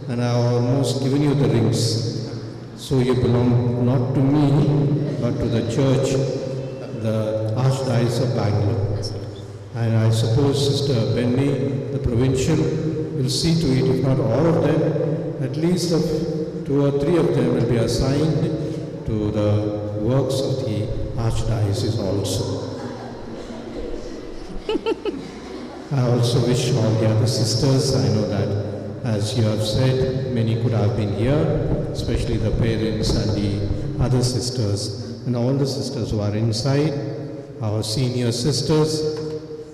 and I have almost given you the rings. So you belong not to me, but to the church, the Archdiocese of Bangalore. And I suppose Sister Benny, the provincial, will see to it, if not all of them, at least of 2 or 3 of them will be assigned to the works of the Archdiocese also. I also wish all the other sisters, I know that as you have said, many could have been here, especially the parents and the other sisters, and all the sisters who are inside, our senior sisters,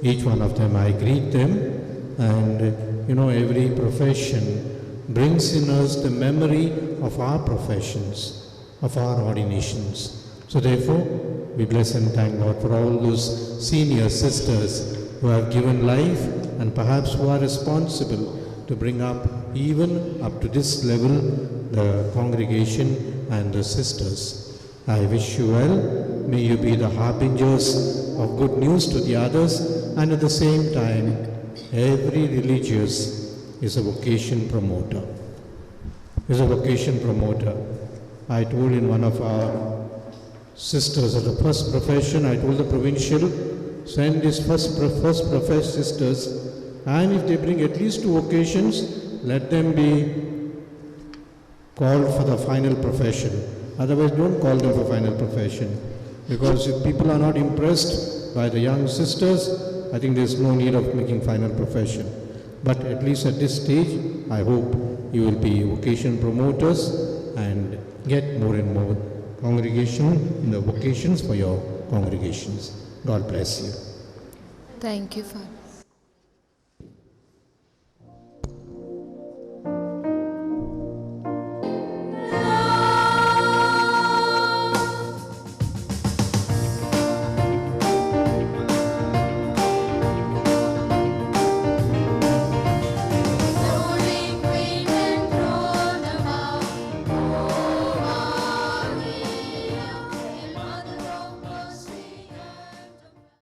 each one of them, I greet them. And every profession brings in us the memory of our professions, of our ordinations. So therefore, we bless and thank God for all those senior sisters who have given life and perhaps who are responsible to bring up, even up to this level, the congregation and the sisters. I wish you well. May you be the harbingers of good news to the others, and at the same time, every religious is a vocation promoter. I told in one of our sisters of the first profession, I told the provincial, send these first professed sisters, and if they bring at least 2 occasions, let them be called for the final profession. Otherwise, don't call them for final profession. Because if people are not impressed by the young sisters, I think there's no need of making final profession. But at least at this stage, I hope you will be vocation promoters and get more and more congregation in the vocations for your congregations. God bless you. Thank you, Father.